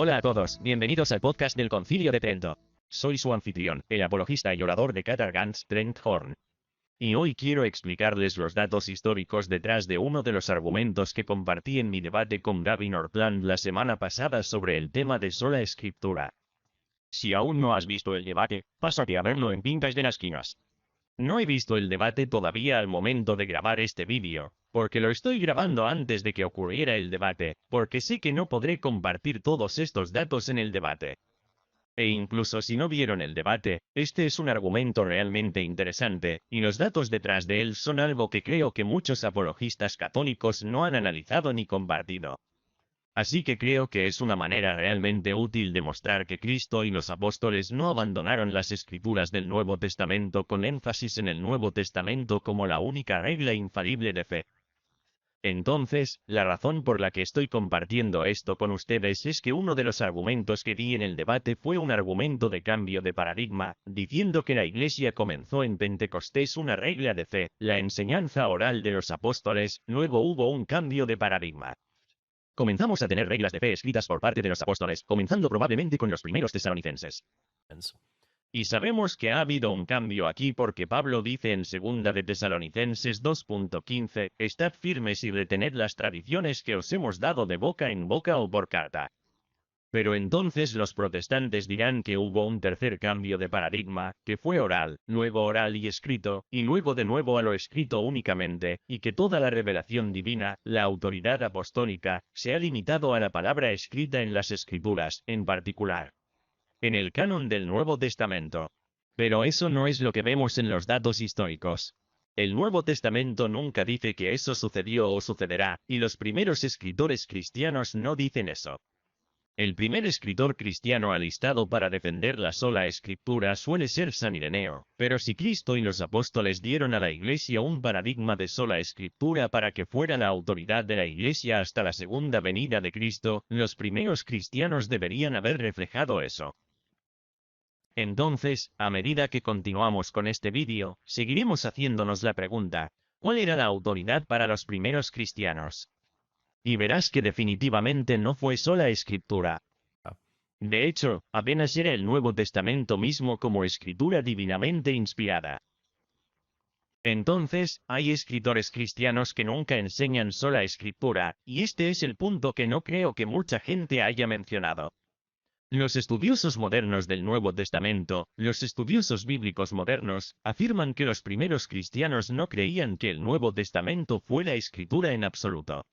Hola a todos, bienvenidos al podcast del Concilio de Trento. Soy su anfitrión, el apologista y orador de Qatar Gans, Trent Horn. Y hoy quiero explicarles los datos históricos detrás de uno de los argumentos que compartí en mi debate con Gavin Ortland la semana pasada sobre el tema de sola escritura. Si aún no has visto el debate, pásate a verlo en Pintas de las Quinas. No he visto el debate todavía al momento de grabar este vídeo, porque lo estoy grabando antes de que ocurriera el debate, porque sé que no podré compartir todos estos datos en el debate. E incluso si no vieron el debate, este es un argumento realmente interesante, y los datos detrás de él son algo que creo que muchos apologistas católicos no han analizado ni compartido. Así que creo que es una manera realmente útil de mostrar que Cristo y los apóstoles no abandonaron las escrituras del Nuevo Testamento con énfasis en el Nuevo Testamento como la única regla infalible de fe. Entonces, la razón por la que estoy compartiendo esto con ustedes es que uno de los argumentos que di en el debate fue un argumento de cambio de paradigma, diciendo que la Iglesia comenzó en Pentecostés una regla de fe, la enseñanza oral de los apóstoles, luego hubo un cambio de paradigma. Comenzamos a tener reglas de fe escritas por parte de los apóstoles, comenzando probablemente con los primeros tesalonicenses. Y sabemos que ha habido un cambio aquí porque Pablo dice en 2 de Tesalonicenses 2.15, estad firmes y retened las tradiciones que os hemos dado de boca en boca o por carta. Pero entonces los protestantes dirán que hubo un tercer cambio de paradigma, que fue oral, luego oral y escrito, y luego de nuevo a lo escrito únicamente, y que toda la revelación divina, la autoridad apostólica, se ha limitado a la palabra escrita en las Escrituras, en particular en el canon del Nuevo Testamento. Pero eso no es lo que vemos en los datos históricos. El Nuevo Testamento nunca dice que eso sucedió o sucederá, y los primeros escritores cristianos no dicen eso. El primer escritor cristiano alistado para defender la sola escritura suele ser San Ireneo, pero si Cristo y los apóstoles dieron a la Iglesia un paradigma de sola escritura para que fuera la autoridad de la Iglesia hasta la segunda venida de Cristo, los primeros cristianos deberían haber reflejado eso. Entonces, a medida que continuamos con este vídeo, seguiremos haciéndonos la pregunta, ¿cuál era la autoridad para los primeros cristianos? Y verás que definitivamente no fue sola escritura. De hecho, apenas era el Nuevo Testamento mismo como escritura divinamente inspirada. Entonces, hay escritores cristianos que nunca enseñan sola escritura, y este es el punto que no creo que mucha gente haya mencionado. Los estudiosos modernos del Nuevo Testamento, los estudiosos bíblicos modernos, afirman que los primeros cristianos no creían que el Nuevo Testamento fuera escritura en absoluto.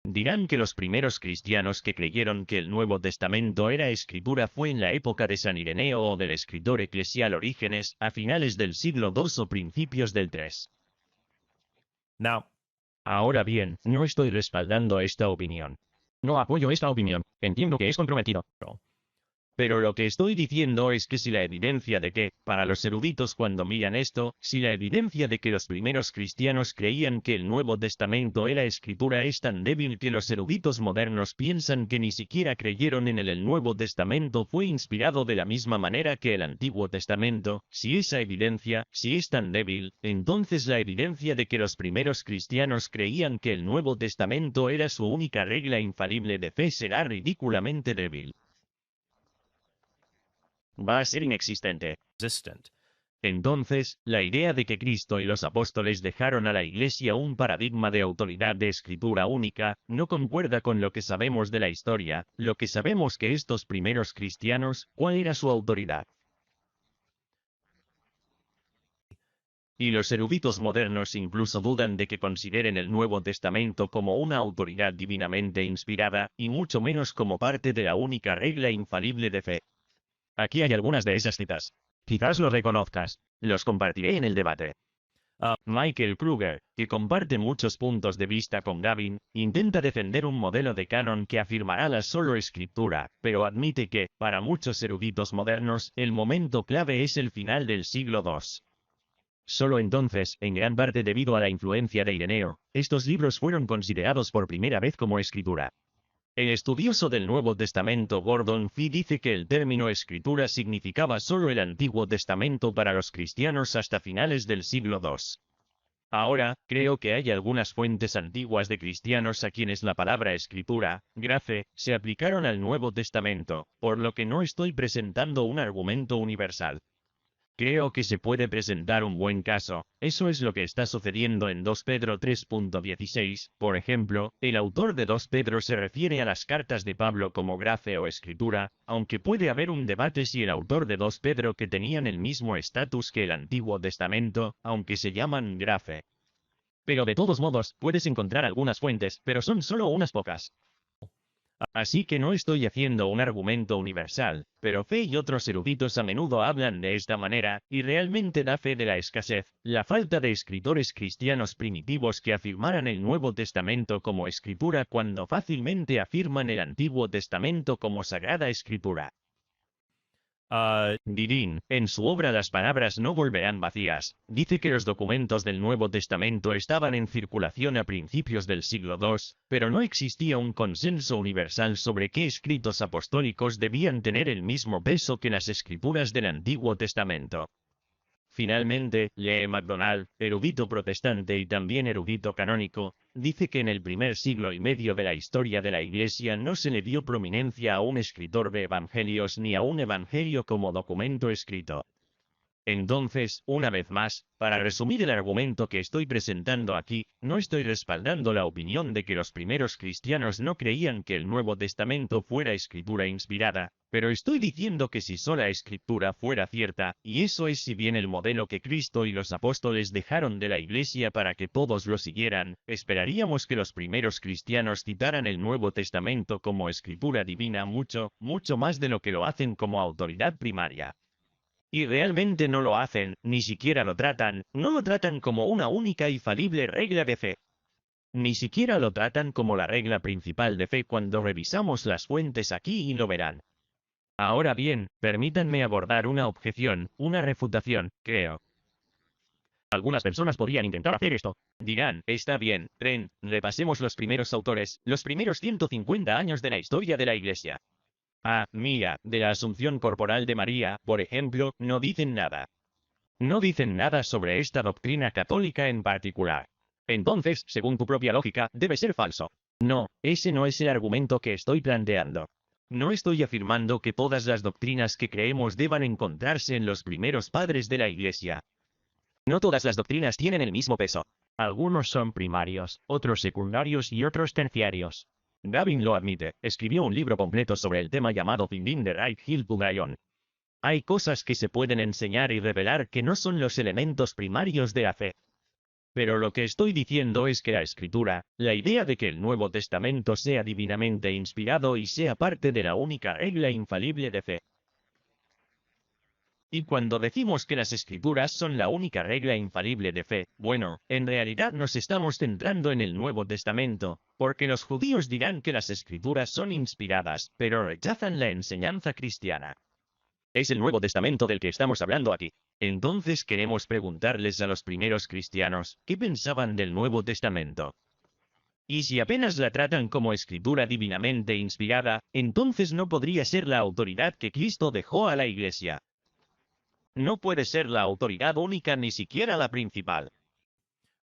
Dirán que los primeros cristianos que creyeron que el Nuevo Testamento era escritura fue en la época de San Ireneo o del escritor eclesial Orígenes, a finales del siglo II o principios del III. Ahora bien, no estoy respaldando esta opinión. No apoyo esta opinión, entiendo que es comprometido. Pero lo que estoy diciendo es que si la evidencia de que, para los eruditos cuando miran esto, si la evidencia de que los primeros cristianos creían que el Nuevo Testamento era escritura es tan débil que los eruditos modernos piensan que ni siquiera creyeron en el Nuevo Testamento fue inspirado de la misma manera que el Antiguo Testamento, si esa evidencia, si es tan débil, entonces la evidencia de que los primeros cristianos creían que el Nuevo Testamento era su única regla infalible de fe será ridículamente débil. Va a ser inexistente. Entonces, la idea de que Cristo y los apóstoles dejaron a la Iglesia un paradigma de autoridad de escritura única, no concuerda con lo que sabemos de la historia, lo que sabemos que estos primeros cristianos, ¿cuál era su autoridad? Y los eruditos modernos incluso dudan de que consideren el Nuevo Testamento como una autoridad divinamente inspirada, y mucho menos como parte de la única regla infalible de fe. Aquí hay algunas de esas citas. Quizás lo reconozcas. Los compartiré en el debate. Michael Kruger, que comparte muchos puntos de vista con Gavin, intenta defender un modelo de canon que afirmará la solo escritura, pero admite que, para muchos eruditos modernos, el momento clave es el final del siglo II. Solo entonces, en gran parte debido a la influencia de Ireneo, estos libros fueron considerados por primera vez como escritura. El estudioso del Nuevo Testamento Gordon Fee dice que el término escritura significaba solo el Antiguo Testamento para los cristianos hasta finales del siglo II. Ahora, creo que hay algunas fuentes antiguas de cristianos a quienes la palabra escritura, grafe, se aplicaron al Nuevo Testamento, por lo que no estoy presentando un argumento universal. Creo que se puede presentar un buen caso. Eso es lo que está sucediendo en 2 Pedro 3.16. Por ejemplo, el autor de 2 Pedro se refiere a las cartas de Pablo como grafe o escritura, aunque puede haber un debate si el autor de 2 Pedro que tenían el mismo estatus que el Antiguo Testamento, aunque se llaman grafe. Pero de todos modos, puedes encontrar algunas fuentes, pero son solo unas pocas. Así que no estoy haciendo un argumento universal, pero Fe y otros eruditos a menudo hablan de esta manera, y realmente da fe de la escasez, la falta de escritores cristianos primitivos que afirmaran el Nuevo Testamento como escritura cuando fácilmente afirman el Antiguo Testamento como Sagrada Escritura. Didin, en su obra Las palabras no volverán vacías, dice que los documentos del Nuevo Testamento estaban en circulación a principios del siglo II, pero no existía un consenso universal sobre qué escritos apostólicos debían tener el mismo peso que las escrituras del Antiguo Testamento. Finalmente, Lee MacDonald, erudito protestante y también erudito canónico, dice que en el primer siglo y medio de la historia de la Iglesia no se le dio prominencia a un escritor de evangelios ni a un evangelio como documento escrito. Entonces, una vez más, para resumir el argumento que estoy presentando aquí, no estoy respaldando la opinión de que los primeros cristianos no creían que el Nuevo Testamento fuera escritura inspirada, pero estoy diciendo que si sola escritura fuera cierta, y eso es si bien el modelo que Cristo y los apóstoles dejaron de la Iglesia para que todos lo siguieran, esperaríamos que los primeros cristianos citaran el Nuevo Testamento como escritura divina mucho, mucho más de lo que lo hacen como autoridad primaria. Y realmente no lo hacen, ni siquiera lo tratan, no lo tratan como una única y falible regla de fe. Ni siquiera lo tratan como la regla principal de fe cuando revisamos las fuentes aquí y lo verán. Ahora bien, permítanme abordar una objeción, una refutación, creo. Algunas personas podrían intentar hacer esto. Dirán, está bien, Trent, repasemos los primeros autores, los primeros 150 años de la historia de la Iglesia. Mira, de la asunción corporal de María, por ejemplo, no dicen nada. No dicen nada sobre esta doctrina católica en particular. Entonces, según tu propia lógica, debe ser falso. No, ese no es el argumento que estoy planteando. No estoy afirmando que todas las doctrinas que creemos deban encontrarse en los primeros padres de la Iglesia. No todas las doctrinas tienen el mismo peso. Algunos son primarios, otros secundarios y otros terciarios. Gavin lo admite, escribió un libro completo sobre el tema llamado Finding the Right Hill to Die On. Hay cosas que se pueden enseñar y revelar que no son los elementos primarios de la fe. Pero lo que estoy diciendo es que la Escritura, la idea de que el Nuevo Testamento sea divinamente inspirado y sea parte de la única regla infalible de fe. Y cuando decimos que las Escrituras son la única regla infalible de fe, bueno, en realidad nos estamos centrando en el Nuevo Testamento, porque los judíos dirán que las Escrituras son inspiradas, pero rechazan la enseñanza cristiana. Es el Nuevo Testamento del que estamos hablando aquí. Entonces queremos preguntarles a los primeros cristianos, ¿qué pensaban del Nuevo Testamento? Y si apenas la tratan como escritura divinamente inspirada, entonces no podría ser la autoridad que Cristo dejó a la Iglesia. No puede ser la autoridad única ni siquiera la principal.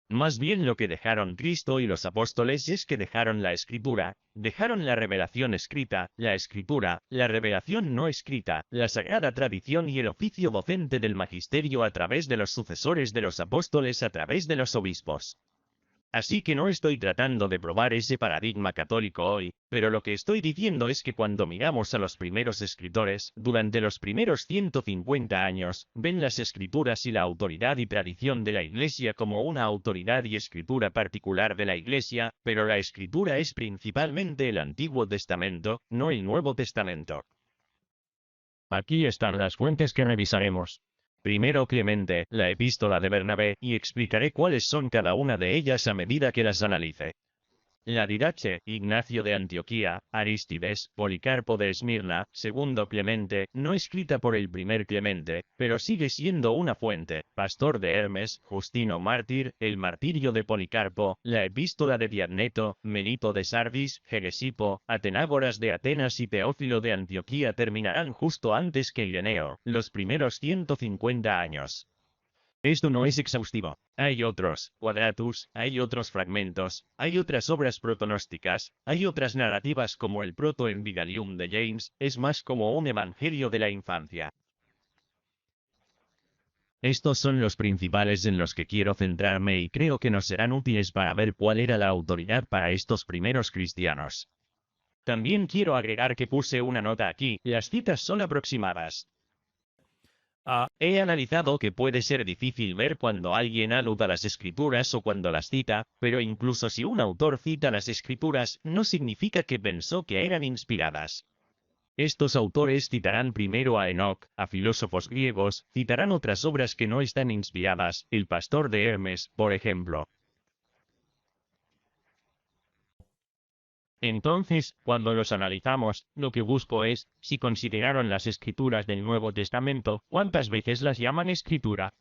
Más bien lo que dejaron Cristo y los apóstoles es que dejaron la escritura, dejaron la revelación escrita, la escritura, la revelación no escrita, la sagrada tradición y el oficio docente del magisterio a través de los sucesores de los apóstoles a través de los obispos. Así que no estoy tratando de probar ese paradigma católico hoy, pero lo que estoy diciendo es que cuando miramos a los primeros escritores, durante los primeros 150 años, ven las escrituras y la autoridad y tradición de la Iglesia como una autoridad y escritura particular de la Iglesia, pero la escritura es principalmente el Antiguo Testamento, no el Nuevo Testamento. Aquí están las fuentes que revisaremos. Primero Clemente, la epístola de Bernabé, y explicaré cuáles son cada una de ellas a medida que las analice. La Didache, Ignacio de Antioquía, Arístides, Policarpo de Esmirna, segundo Clemente, no escrita por el primer Clemente, pero sigue siendo una fuente, Pastor de Hermes, Justino Mártir, el martirio de Policarpo, la epístola de Diadneto, Melito de Sardis, Gegesipo, Atenágoras de Atenas y Teófilo de Antioquía terminarán justo antes que Ireneo, los primeros 150 años. Esto no es exhaustivo. Hay otros Quadratus, hay otros fragmentos, hay otras obras protonósticas, hay otras narrativas como el Proto-Evangelium de James, es más como un evangelio de la infancia. Estos son los principales en los que quiero centrarme y creo que nos serán útiles para ver cuál era la autoridad para estos primeros cristianos. También quiero agregar que puse una nota aquí, las citas son aproximadas. He analizado que puede ser difícil ver cuando alguien aluda a las escrituras o cuando las cita, pero incluso si un autor cita las escrituras, no significa que pensó que eran inspiradas. Estos autores citarán primero a Enoc, a filósofos griegos, citarán otras obras que no están inspiradas, el pastor de Hermes, por ejemplo. Entonces, cuando los analizamos, lo que busco es, si consideraron las escrituras del Nuevo Testamento, ¿cuántas veces las llaman escritura?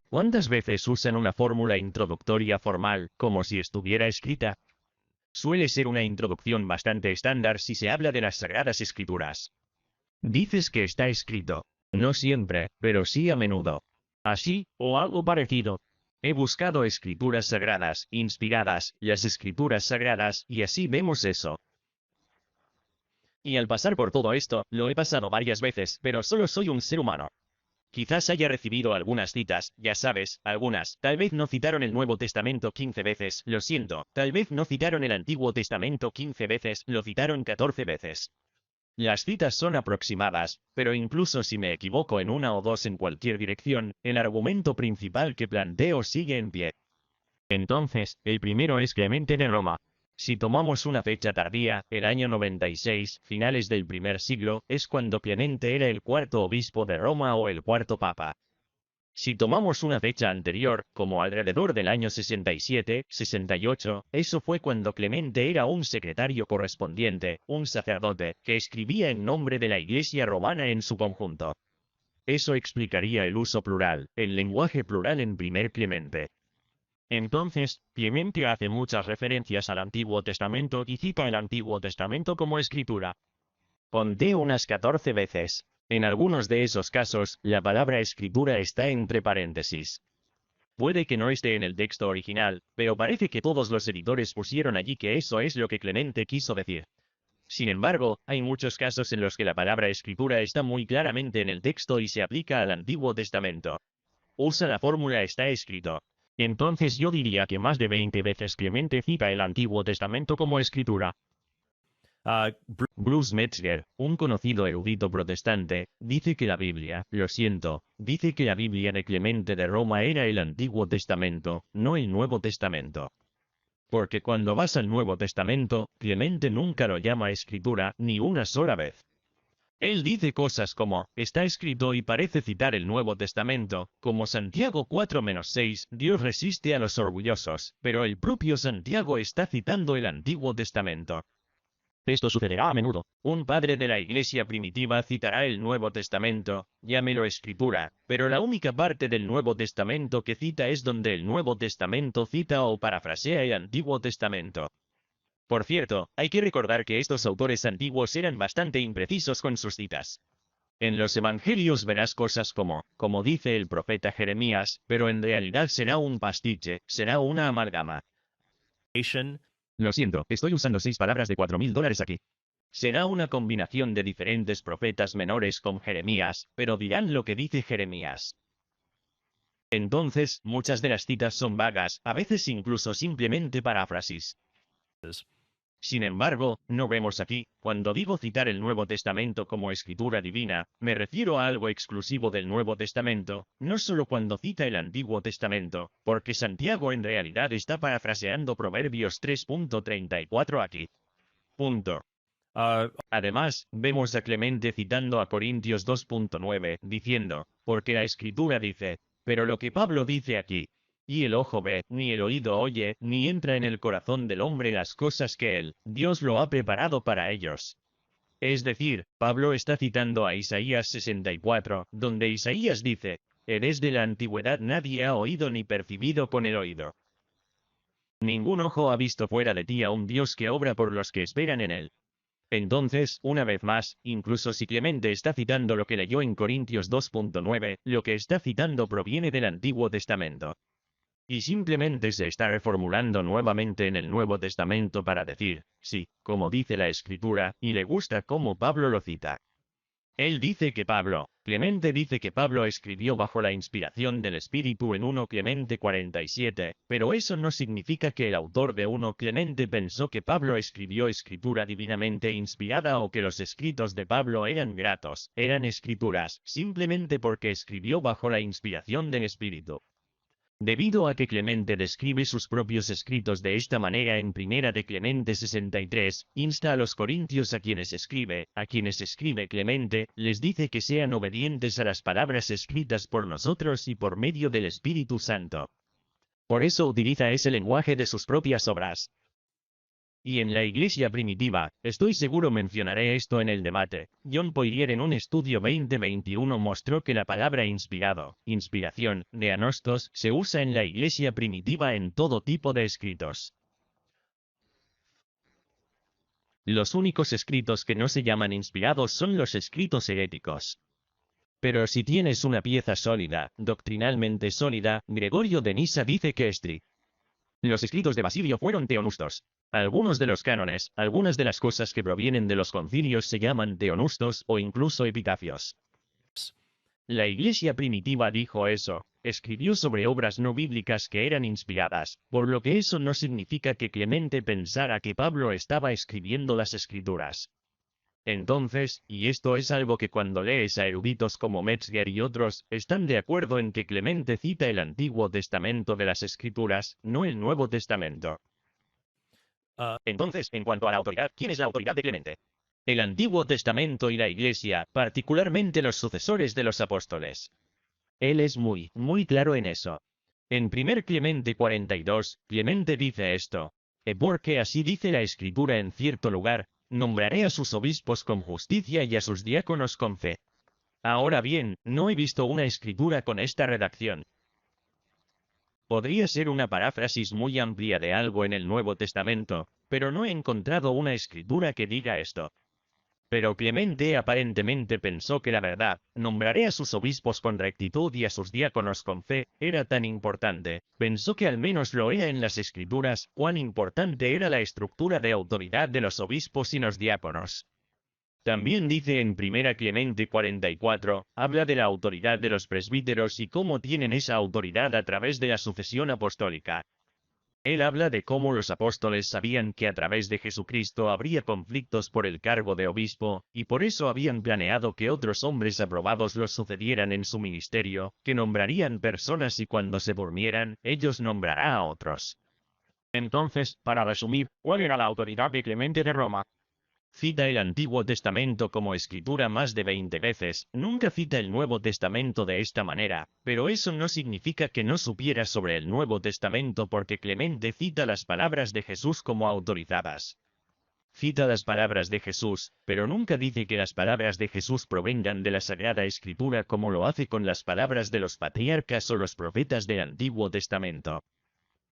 ¿Cuántas veces usan una fórmula introductoria formal, como si estuviera escrita? Suele ser una introducción bastante estándar si se habla de las Sagradas Escrituras. Dices que está escrito. No siempre, pero sí a menudo. Así, o algo parecido. He buscado escrituras sagradas, inspiradas, las escrituras sagradas, y así vemos eso. Y al pasar por todo esto, lo he pasado varias veces, pero solo soy un ser humano. Quizás haya recibido algunas citas, ya sabes, algunas, tal vez no citaron el Nuevo Testamento 15 veces, lo siento, tal vez no citaron el Antiguo Testamento 15 veces, lo citaron 14 veces. Las citas son aproximadas, pero incluso si me equivoco en una o dos en cualquier dirección, el argumento principal que planteo sigue en pie. Entonces, el primero es Clemente de Roma. Si tomamos una fecha tardía, el año 96, finales del primer siglo, es cuando Clemente era el cuarto obispo de Roma o el cuarto papa. Si tomamos una fecha anterior, como alrededor del año 67, 68, eso fue cuando Clemente era un secretario correspondiente, un sacerdote, que escribía en nombre de la Iglesia romana en su conjunto. Eso explicaría el uso plural, el lenguaje plural en primer Clemente. Entonces, Clemente hace muchas referencias al Antiguo Testamento y cita el Antiguo Testamento como escritura. Conté unas 14 veces. En algunos de esos casos, la palabra escritura está entre paréntesis. Puede que no esté en el texto original, pero parece que todos los editores pusieron allí que eso es lo que Clemente quiso decir. Sin embargo, hay muchos casos en los que la palabra escritura está muy claramente en el texto y se aplica al Antiguo Testamento. Usa la fórmula está escrito. Entonces yo diría que más de 20 veces Clemente cita el Antiguo Testamento como escritura. Bruce Metzger, un conocido erudito protestante, dice que la Biblia, lo siento, dice que la Biblia de Clemente de Roma era el Antiguo Testamento, no el Nuevo Testamento. Porque cuando vas al Nuevo Testamento, Clemente nunca lo llama escritura, ni una sola vez. Él dice cosas como, está escrito y parece citar el Nuevo Testamento, como Santiago 4-6, Dios resiste a los orgullosos, pero el propio Santiago está citando el Antiguo Testamento. Esto sucederá a menudo. Un padre de la iglesia primitiva citará el Nuevo Testamento, llámelo escritura, pero la única parte del Nuevo Testamento que cita es donde el Nuevo Testamento cita o parafrasea el Antiguo Testamento. Por cierto, hay que recordar que estos autores antiguos eran bastante imprecisos con sus citas. En los evangelios verás cosas como dice el profeta Jeremías, pero en realidad será un pastiche, será una amalgama. Lo siento, estoy usando 6 palabras de $4.000 aquí. Será una combinación de diferentes profetas menores con Jeremías, pero dirán lo que dice Jeremías. Entonces, muchas de las citas son vagas, a veces incluso simplemente paráfrasis. Sin embargo, no vemos aquí, cuando digo citar el Nuevo Testamento como escritura divina, me refiero a algo exclusivo del Nuevo Testamento, no solo cuando cita el Antiguo Testamento, porque Santiago en realidad está parafraseando Proverbios 3.34 aquí. Además, vemos a Clemente citando a Corintios 2.9, diciendo, porque la Escritura dice, pero lo que Pablo dice aquí, y el ojo ve, ni el oído oye, ni entra en el corazón del hombre las cosas que él, Dios lo ha preparado para ellos. Es decir, Pablo está citando a Isaías 64, donde Isaías dice, eres de la antigüedad nadie ha oído ni percibido con el oído. Ningún ojo ha visto fuera de ti a un Dios que obra por los que esperan en él. Entonces, una vez más, incluso si Clemente está citando lo que leyó en Corintios 2.9, lo que está citando proviene del Antiguo Testamento. Y simplemente se está reformulando nuevamente en el Nuevo Testamento para decir, sí, como dice la Escritura, y le gusta cómo Pablo lo cita. Él dice que Clemente dice que Pablo escribió bajo la inspiración del Espíritu en 1 Clemente 47, pero eso no significa que el autor de 1 Clemente pensó que Pablo escribió escritura divinamente inspirada o que los escritos de Pablo eran gratos, eran escrituras, simplemente porque escribió bajo la inspiración del Espíritu. Debido a que Clemente describe sus propios escritos de esta manera en Primera de Clemente 63, insta a los corintios a quienes escribe Clemente, les dice que sean obedientes a las palabras escritas por nosotros y por medio del Espíritu Santo. Por eso utiliza ese lenguaje de sus propias obras. Y en la iglesia primitiva, estoy seguro mencionaré esto en el debate, John Poirier en un estudio 2021 mostró que la palabra inspiración, neanostos, se usa en la iglesia primitiva en todo tipo de escritos. Los únicos escritos que no se llaman inspirados son los escritos heréticos. Pero si tienes una pieza sólida, doctrinalmente sólida, Gregorio de Nisa dice que los escritos de Basilio fueron teonustos. Algunos de los cánones, algunas de las cosas que provienen de los concilios se llaman teonustos o incluso epitafios. La iglesia primitiva dijo eso, escribió sobre obras no bíblicas que eran inspiradas, por lo que eso no significa que Clemente pensara que Pablo estaba escribiendo las escrituras. Entonces, y esto es algo que cuando lees a eruditos como Metzger y otros, están de acuerdo en que Clemente cita el Antiguo Testamento de las Escrituras, no el Nuevo Testamento. Entonces, en cuanto a la autoridad, ¿quién es la autoridad de Clemente? El Antiguo Testamento y la Iglesia, particularmente los sucesores de los apóstoles. Él es muy claro en eso. En 1 Clemente 42, Clemente dice esto. Porque así dice la Escritura en cierto lugar, nombraré a sus obispos con justicia y a sus diáconos con fe. Ahora bien, no he visto una escritura con esta redacción. Podría ser una paráfrasis muy amplia de algo en el Nuevo Testamento, pero no he encontrado una escritura que diga esto. Pero Clemente aparentemente pensó que la verdad, nombraré a sus obispos con rectitud y a sus diáconos con fe, era tan importante, pensó que al menos lo era en las escrituras, cuán importante era la estructura de autoridad de los obispos y los diáconos. También dice en 1 Clemente 44, habla de la autoridad de los presbíteros y cómo tienen esa autoridad a través de la sucesión apostólica. Él habla de cómo los apóstoles sabían que a través de Jesucristo habría conflictos por el cargo de obispo, y por eso habían planeado que otros hombres aprobados los sucedieran en su ministerio, que nombrarían personas y cuando se durmieran, ellos nombrarán a otros. Entonces, para resumir, ¿cuál era la autoridad de Clemente de Roma? Cita el Antiguo Testamento como escritura más de 20 veces, nunca cita el Nuevo Testamento de esta manera, pero eso no significa que no supiera sobre el Nuevo Testamento porque Clemente cita las palabras de Jesús como autorizadas. Cita las palabras de Jesús, pero nunca dice que las palabras de Jesús provengan de la Sagrada Escritura como lo hace con las palabras de los patriarcas o los profetas del Antiguo Testamento.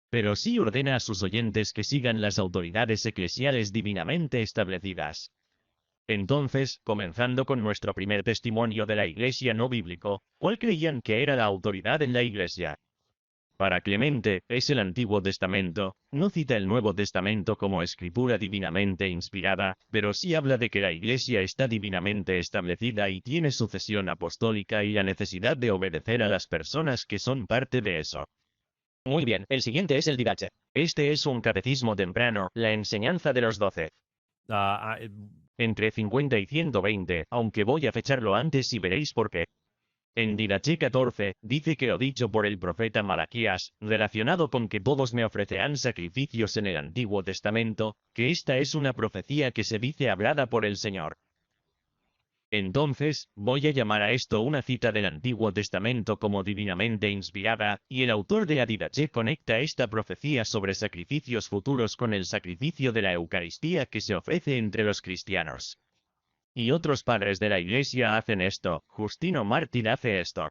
Pero sí ordena a sus oyentes que sigan las autoridades eclesiales divinamente establecidas. Entonces, comenzando con nuestro primer testimonio de la Iglesia no bíblico, ¿cuál creían que era la autoridad en la Iglesia? Para Clemente, es el Antiguo Testamento, no cita el Nuevo Testamento como escritura divinamente inspirada, pero sí habla de que la Iglesia está divinamente establecida y tiene sucesión apostólica y la necesidad de obedecer a las personas que son parte de eso. Muy bien, el siguiente es el Didache. Este es un catecismo temprano, la enseñanza de los 12. Entre 50 y 120, aunque voy a fecharlo antes y veréis por qué. En Didache 14, dice que lo dicho por el profeta Malaquías, relacionado con que todos me ofrecerán sacrificios en el Antiguo Testamento, que esta es una profecía que se dice hablada por el Señor. Entonces, voy a llamar a esto una cita del Antiguo Testamento como divinamente inspirada, y el autor de la Didache conecta esta profecía sobre sacrificios futuros con el sacrificio de la Eucaristía que se ofrece entre los cristianos. Y otros padres de la Iglesia hacen esto, Justino Mártir hace esto.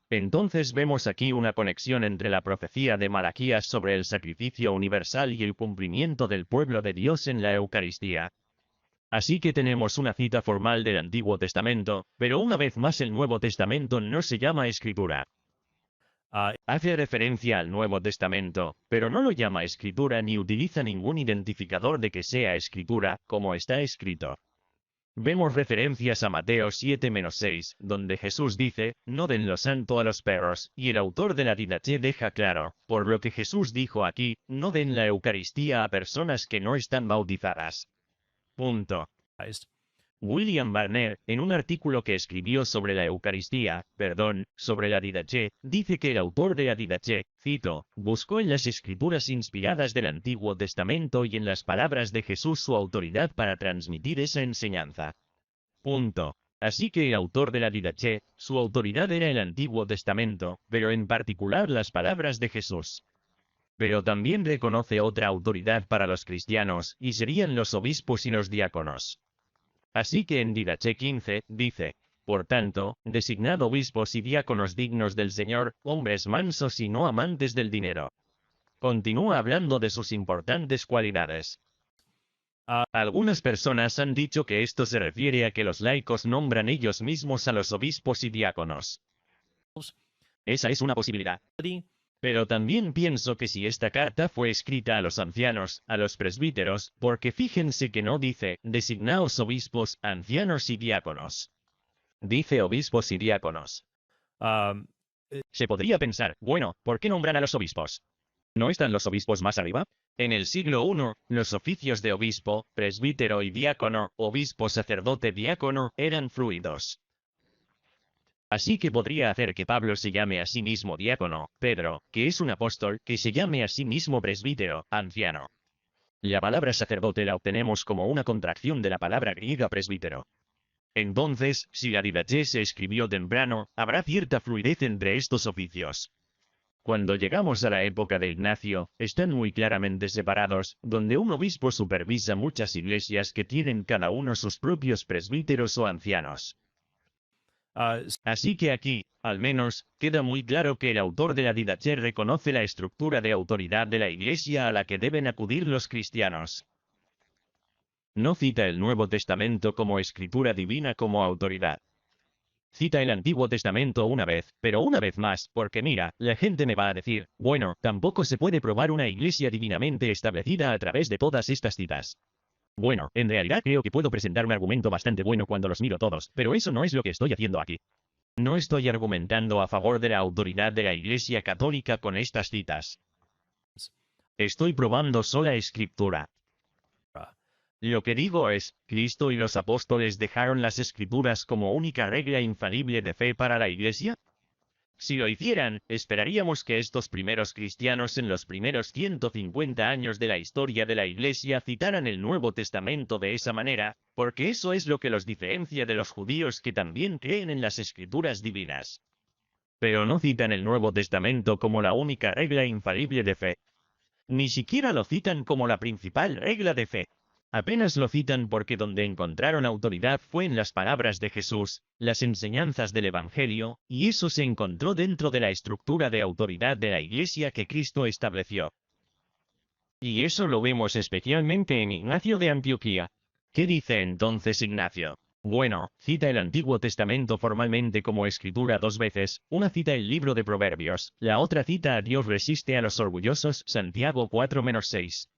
Entonces vemos aquí una conexión entre la profecía de Malaquías sobre el sacrificio universal y el cumplimiento del pueblo de Dios en la Eucaristía. Así que tenemos una cita formal del Antiguo Testamento, pero una vez más el Nuevo Testamento no se llama Escritura. Hace referencia al Nuevo Testamento, pero no lo llama Escritura ni utiliza ningún identificador de que sea Escritura, como está escrito. Vemos referencias a Mateo 7-6, donde Jesús dice, no den lo santo a los perros, y el autor de la Didache deja claro, por lo que Jesús dijo aquí, no den la Eucaristía a personas que no están bautizadas. Punto. William Barner, en un artículo que escribió sobre la Eucaristía, sobre la Didache, dice que el autor de la Didache, cito, buscó en las escrituras inspiradas del Antiguo Testamento y en las palabras de Jesús su autoridad para transmitir esa enseñanza. Punto. Así que el autor de la Didache, su autoridad era el Antiguo Testamento, pero en particular las palabras de Jesús. Pero también reconoce otra autoridad para los cristianos, y serían los obispos y los diáconos. Así que en Didache 15, dice, por tanto, designad obispos y diáconos dignos del Señor, hombres mansos y no amantes del dinero. Continúa hablando de sus importantes cualidades. Algunas personas han dicho que esto se refiere a que los laicos nombran ellos mismos a los obispos y diáconos. Esa es una posibilidad. Pero también pienso que si esta carta fue escrita a los ancianos, a los presbíteros, porque fíjense que no dice, designaos obispos, ancianos y diáconos. Dice obispos y diáconos. Se podría pensar, bueno, ¿por qué nombran a los obispos? ¿No están los obispos más arriba? En el siglo I, los oficios de obispo, presbítero y diácono, obispo, sacerdote, diácono, eran fluidos. Así que podría hacer que Pablo se llame a sí mismo diácono, Pedro, que es un apóstol, que se llame a sí mismo presbítero, anciano. La palabra sacerdote la obtenemos como una contracción de la palabra griega presbítero. Entonces, si la Didache se escribió temprano, habrá cierta fluidez entre estos oficios. Cuando llegamos a la época de Ignacio, están muy claramente separados, donde un obispo supervisa muchas iglesias que tienen cada uno sus propios presbíteros o ancianos. Así que aquí, al menos, queda muy claro que el autor de la Didache reconoce la estructura de autoridad de la Iglesia a la que deben acudir los cristianos. No cita el Nuevo Testamento como escritura divina como autoridad. Cita el Antiguo Testamento una vez, pero una vez más, porque mira, la gente me va a decir, bueno, tampoco se puede probar una iglesia divinamente establecida a través de todas estas citas. Bueno, en realidad creo que puedo presentar un argumento bastante bueno cuando los miro todos, pero eso no es lo que estoy haciendo aquí. No estoy argumentando a favor de la autoridad de la Iglesia Católica con estas citas. Estoy probando sola escritura. Lo que digo es, ¿Cristo y los apóstoles dejaron las escrituras como única regla infalible de fe para la Iglesia? Si lo hicieran, esperaríamos que estos primeros cristianos en los primeros 150 años de la historia de la Iglesia citaran el Nuevo Testamento de esa manera, porque eso es lo que los diferencia de los judíos que también creen en las escrituras divinas. Pero no citan el Nuevo Testamento como la única regla infalible de fe. Ni siquiera lo citan como la principal regla de fe. Apenas lo citan porque donde encontraron autoridad fue en las palabras de Jesús, las enseñanzas del Evangelio, y eso se encontró dentro de la estructura de autoridad de la Iglesia que Cristo estableció. Y eso lo vemos especialmente en Ignacio de Antioquía. ¿Qué dice entonces Ignacio? Bueno, cita el Antiguo Testamento formalmente como escritura dos veces, una cita el libro de Proverbios, la otra cita a Dios resiste a los orgullosos, Santiago 4-6.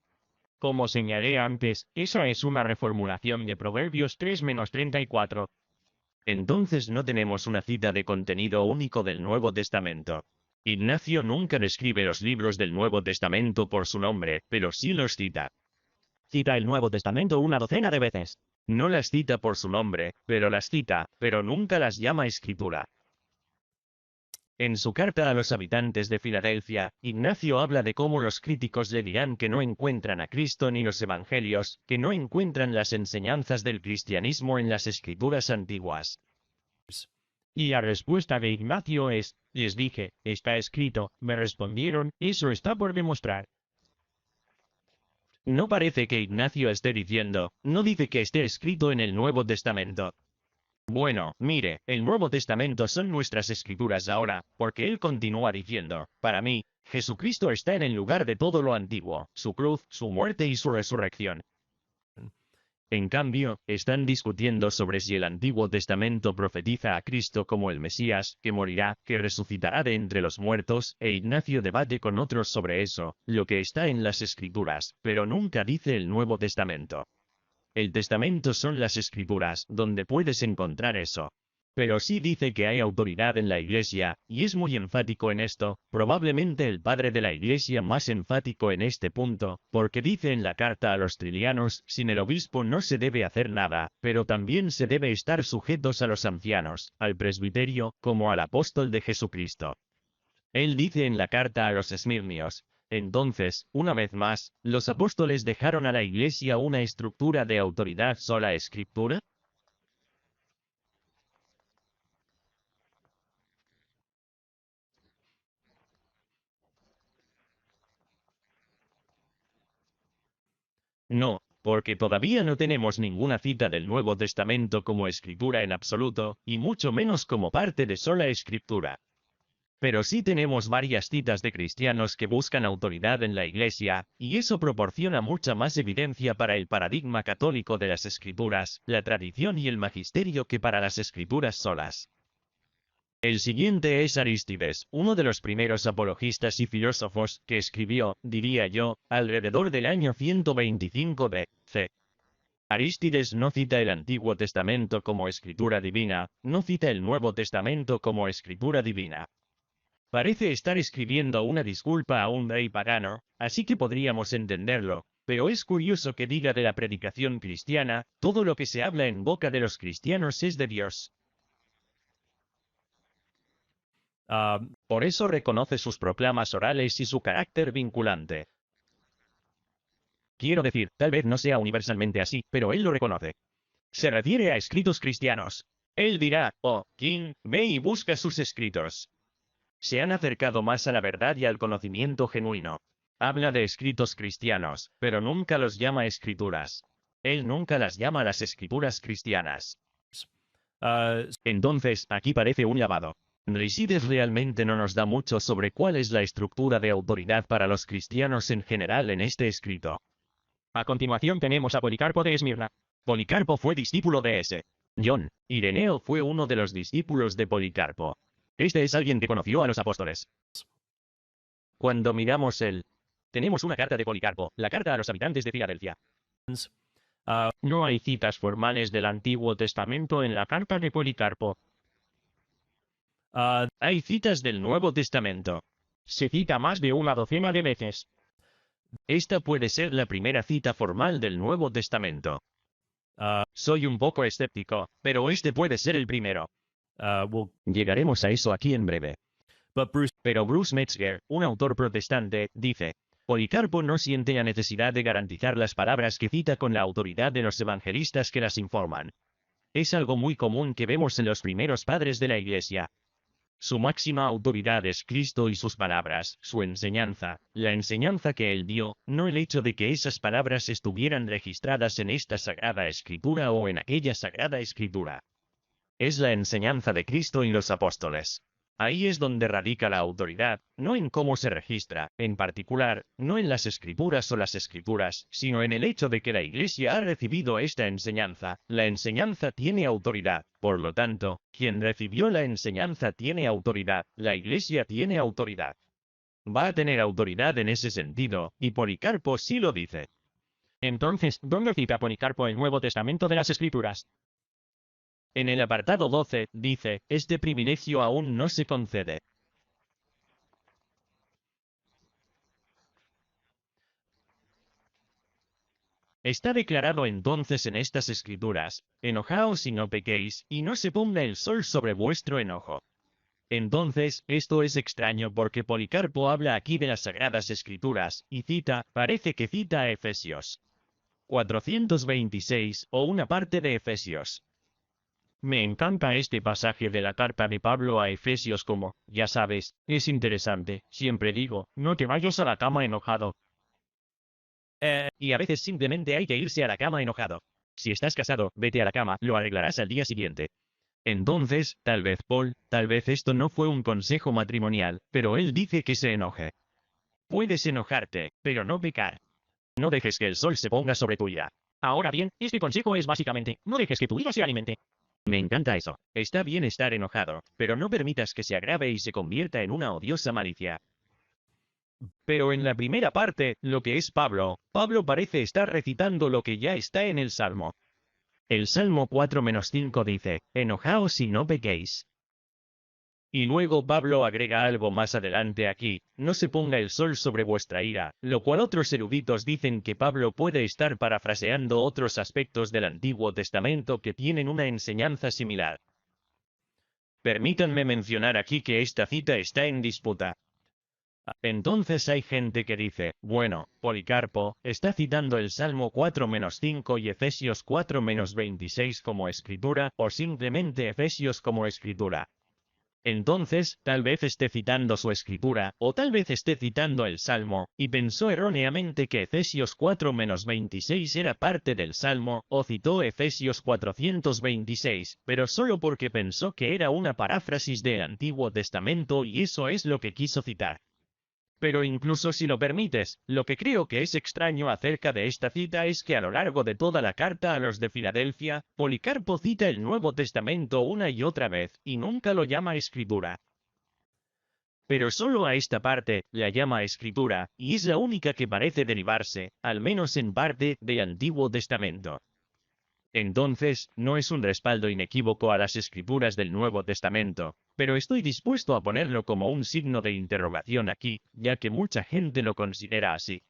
Como señalé antes, eso es una reformulación de Proverbios 3-34. Entonces no tenemos una cita de contenido único del Nuevo Testamento. Ignacio nunca describe los libros del Nuevo Testamento por su nombre, pero sí los cita. Cita el Nuevo Testamento una docena de veces. No las cita por su nombre, pero las cita, pero nunca las llama escritura. En su carta a los habitantes de Filadelfia, Ignacio habla de cómo los críticos le dirán que no encuentran a Cristo ni los evangelios, que no encuentran las enseñanzas del cristianismo en las escrituras antiguas. Y la respuesta de Ignacio es, les dije, está escrito, me respondieron, eso está por demostrar. No parece que Ignacio esté diciendo, no dice que esté escrito en el Nuevo Testamento. Bueno, mire, el Nuevo Testamento son nuestras escrituras ahora, porque él continúa diciendo, para mí, Jesucristo está en el lugar de todo lo antiguo, su cruz, su muerte y su resurrección. En cambio, están discutiendo sobre si el Antiguo Testamento profetiza a Cristo como el Mesías, que morirá, que resucitará de entre los muertos, e Ignacio debate con otros sobre eso, lo que está en las Escrituras, pero nunca dice el Nuevo Testamento. El Testamento son las Escrituras, donde puedes encontrar eso. Pero sí dice que hay autoridad en la Iglesia, y es muy enfático en esto, probablemente el padre de la Iglesia más enfático en este punto, porque dice en la carta a los Trilianos, sin el obispo no se debe hacer nada, pero también se debe estar sujetos a los ancianos, al presbiterio, como al apóstol de Jesucristo. Él dice en la carta a los Esmirnios, entonces, una vez más, ¿los apóstoles dejaron a la Iglesia una estructura de autoridad sola escritura? No, porque todavía no tenemos ninguna cita del Nuevo Testamento como escritura en absoluto, y mucho menos como parte de sola escritura. Pero sí tenemos varias citas de cristianos que buscan autoridad en la Iglesia, y eso proporciona mucha más evidencia para el paradigma católico de las escrituras, la tradición y el magisterio que para las escrituras solas. El siguiente es Arístides, uno de los primeros apologistas y filósofos, que escribió, diría yo, alrededor del año 125 c. Arístides no cita el Antiguo Testamento como escritura divina, no cita el Nuevo Testamento como escritura divina. Parece estar escribiendo una disculpa a un rey pagano, así que podríamos entenderlo, pero es curioso que diga de la predicación cristiana, todo lo que se habla en boca de los cristianos es de Dios. Por eso reconoce sus proclamas orales y su carácter vinculante. Quiero decir, tal vez no sea universalmente así, pero él lo reconoce. Se refiere a escritos cristianos. Él dirá, oh, King, ve y busca sus escritos. Se han acercado más a la verdad y al conocimiento genuino. Habla de escritos cristianos, pero nunca los llama escrituras. Él nunca las llama las escrituras cristianas. Entonces, aquí parece un llamado. Risides realmente no nos da mucho sobre cuál es la estructura de autoridad para los cristianos en general en este escrito. A continuación tenemos a Policarpo de Esmirna. Policarpo fue discípulo de ese. John. Ireneo fue uno de los discípulos de Policarpo. Este es alguien que conoció a los apóstoles. Cuando miramos tenemos una carta de Policarpo, la carta a los habitantes de Filadelfia. No hay citas formales del Antiguo Testamento en la carta de Policarpo. Hay citas del Nuevo Testamento. Se cita más de una docena de veces. Esta puede ser la primera cita formal del Nuevo Testamento. Soy un poco escéptico, pero este puede ser el primero. Llegaremos a eso aquí en breve. Pero Bruce Metzger, un autor protestante, dice, Policarpo no siente la necesidad de garantizar las palabras que cita con la autoridad de los evangelistas que las informan. Es algo muy común que vemos en los primeros padres de la Iglesia. Su máxima autoridad es Cristo y sus palabras, su enseñanza, la enseñanza que él dio, no el hecho de que esas palabras estuvieran registradas en esta Sagrada Escritura o en aquella Sagrada Escritura. Es la enseñanza de Cristo y los apóstoles. Ahí es donde radica la autoridad, no en cómo se registra, en particular, no en las escrituras o las escrituras, sino en el hecho de que la Iglesia ha recibido esta enseñanza. La enseñanza tiene autoridad, por lo tanto, quien recibió la enseñanza tiene autoridad, la Iglesia tiene autoridad. Va a tener autoridad en ese sentido, y Policarpo sí lo dice. Entonces, ¿dónde cita Policarpo el Nuevo Testamento de las Escrituras? En el apartado 12, dice, este privilegio aún no se concede. Está declarado entonces en estas escrituras, enojaos y no pequéis, y no se ponga el sol sobre vuestro enojo. Entonces, esto es extraño porque Policarpo habla aquí de las Sagradas Escrituras, y parece que cita a Efesios 426, o una parte de Efesios. Me encanta este pasaje de la carta de Pablo a Efesios como, ya sabes, es interesante, siempre digo, no te vayas a la cama enojado. Y a veces simplemente hay que irse a la cama enojado. Si estás casado, vete a la cama, lo arreglarás al día siguiente. Entonces, tal vez Paul, tal vez esto no fue un consejo matrimonial, pero él dice que se enoje. Puedes enojarte, pero no pecar. No dejes que el sol se ponga sobre tu ira. Ahora bien, este consejo es básicamente, no dejes que tu hijo se alimente. Me encanta eso. Está bien estar enojado, pero no permitas que se agrave y se convierta en una odiosa malicia. Pero en la primera parte, lo que es Pablo parece estar recitando lo que ya está en el Salmo. El Salmo 4-5 dice, enojaos y no pequéis. Y luego Pablo agrega algo más adelante aquí, no se ponga el sol sobre vuestra ira, lo cual otros eruditos dicen que Pablo puede estar parafraseando otros aspectos del Antiguo Testamento que tienen una enseñanza similar. Permítanme mencionar aquí que esta cita está en disputa. Entonces hay gente que dice, bueno, Policarpo está citando el Salmo 4-5 y Efesios 4-26 como escritura, o simplemente Efesios como escritura. Entonces, tal vez esté citando su escritura, o tal vez esté citando el Salmo, y pensó erróneamente que Efesios 4-26 era parte del Salmo, o citó Efesios 426, pero solo porque pensó que era una paráfrasis del Antiguo Testamento y eso es lo que quiso citar. Pero incluso si lo permites, lo que creo que es extraño acerca de esta cita es que a lo largo de toda la carta a los de Filadelfia, Policarpo cita el Nuevo Testamento una y otra vez, y nunca lo llama escritura. Pero solo a esta parte la llama escritura, y es la única que parece derivarse, al menos en parte, del Antiguo Testamento. Entonces, no es un respaldo inequívoco a las escrituras del Nuevo Testamento, pero estoy dispuesto a ponerlo como un signo de interrogación aquí, ya que mucha gente lo considera así.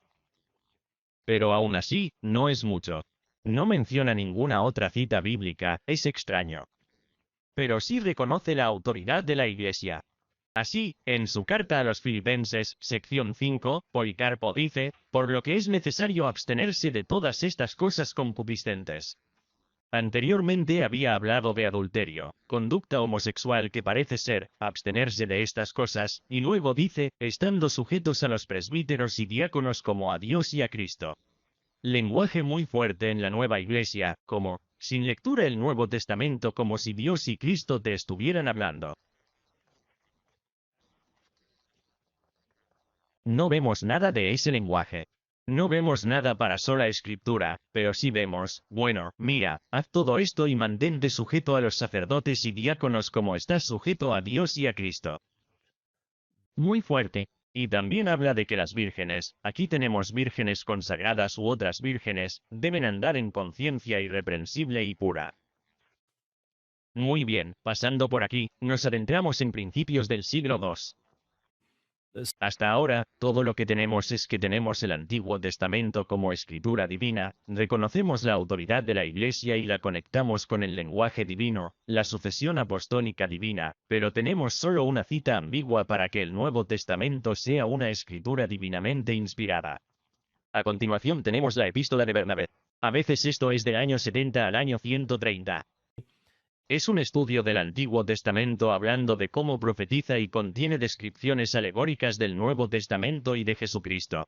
Pero aún así, no es mucho. No menciona ninguna otra cita bíblica, es extraño. Pero sí reconoce la autoridad de la Iglesia. Así, en su carta a los Filipenses, sección 5, Policarpo dice, por lo que es necesario abstenerse de todas estas cosas concupiscentes. Anteriormente había hablado de adulterio, conducta homosexual que parece ser, abstenerse de estas cosas, y luego dice, estando sujetos a los presbíteros y diáconos como a Dios y a Cristo. Lenguaje muy fuerte en la nueva iglesia, como, sin lectura el Nuevo Testamento como si Dios y Cristo te estuvieran hablando. No vemos nada de ese lenguaje. No vemos nada para sola escritura, pero sí vemos, bueno, mira, haz todo esto y mantente sujeto a los sacerdotes y diáconos como estás sujeto a Dios y a Cristo. Muy fuerte. Y también habla de que las vírgenes, aquí tenemos vírgenes consagradas u otras vírgenes, deben andar en conciencia irreprensible y pura. Muy bien, pasando por aquí, nos adentramos en principios del siglo II. Hasta ahora, todo lo que tenemos es que tenemos el Antiguo Testamento como escritura divina, reconocemos la autoridad de la Iglesia y la conectamos con el lenguaje divino, la sucesión apostólica divina, pero tenemos solo una cita ambigua para que el Nuevo Testamento sea una escritura divinamente inspirada. A continuación tenemos la epístola de Bernabé. A veces esto es del año 70 al año 130. Es un estudio del Antiguo Testamento hablando de cómo profetiza y contiene descripciones alegóricas del Nuevo Testamento y de Jesucristo.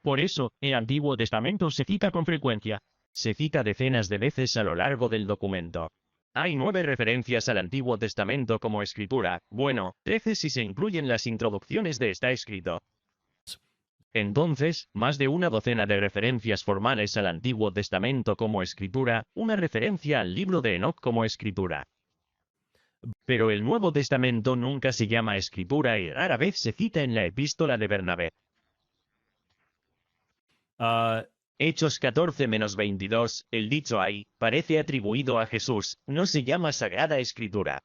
Por eso, el Antiguo Testamento se cita con frecuencia. Se cita decenas de veces a lo largo del documento. Hay 9 referencias al Antiguo Testamento como escritura, bueno, 13 si se incluyen las introducciones de está escrito. Entonces, más de una docena de referencias formales al Antiguo Testamento como escritura, una referencia al libro de Enoc como escritura. Pero el Nuevo Testamento nunca se llama escritura y rara vez se cita en la epístola de Bernabé. Hechos 14-22, el dicho ahí, parece atribuido a Jesús, no se llama Sagrada Escritura.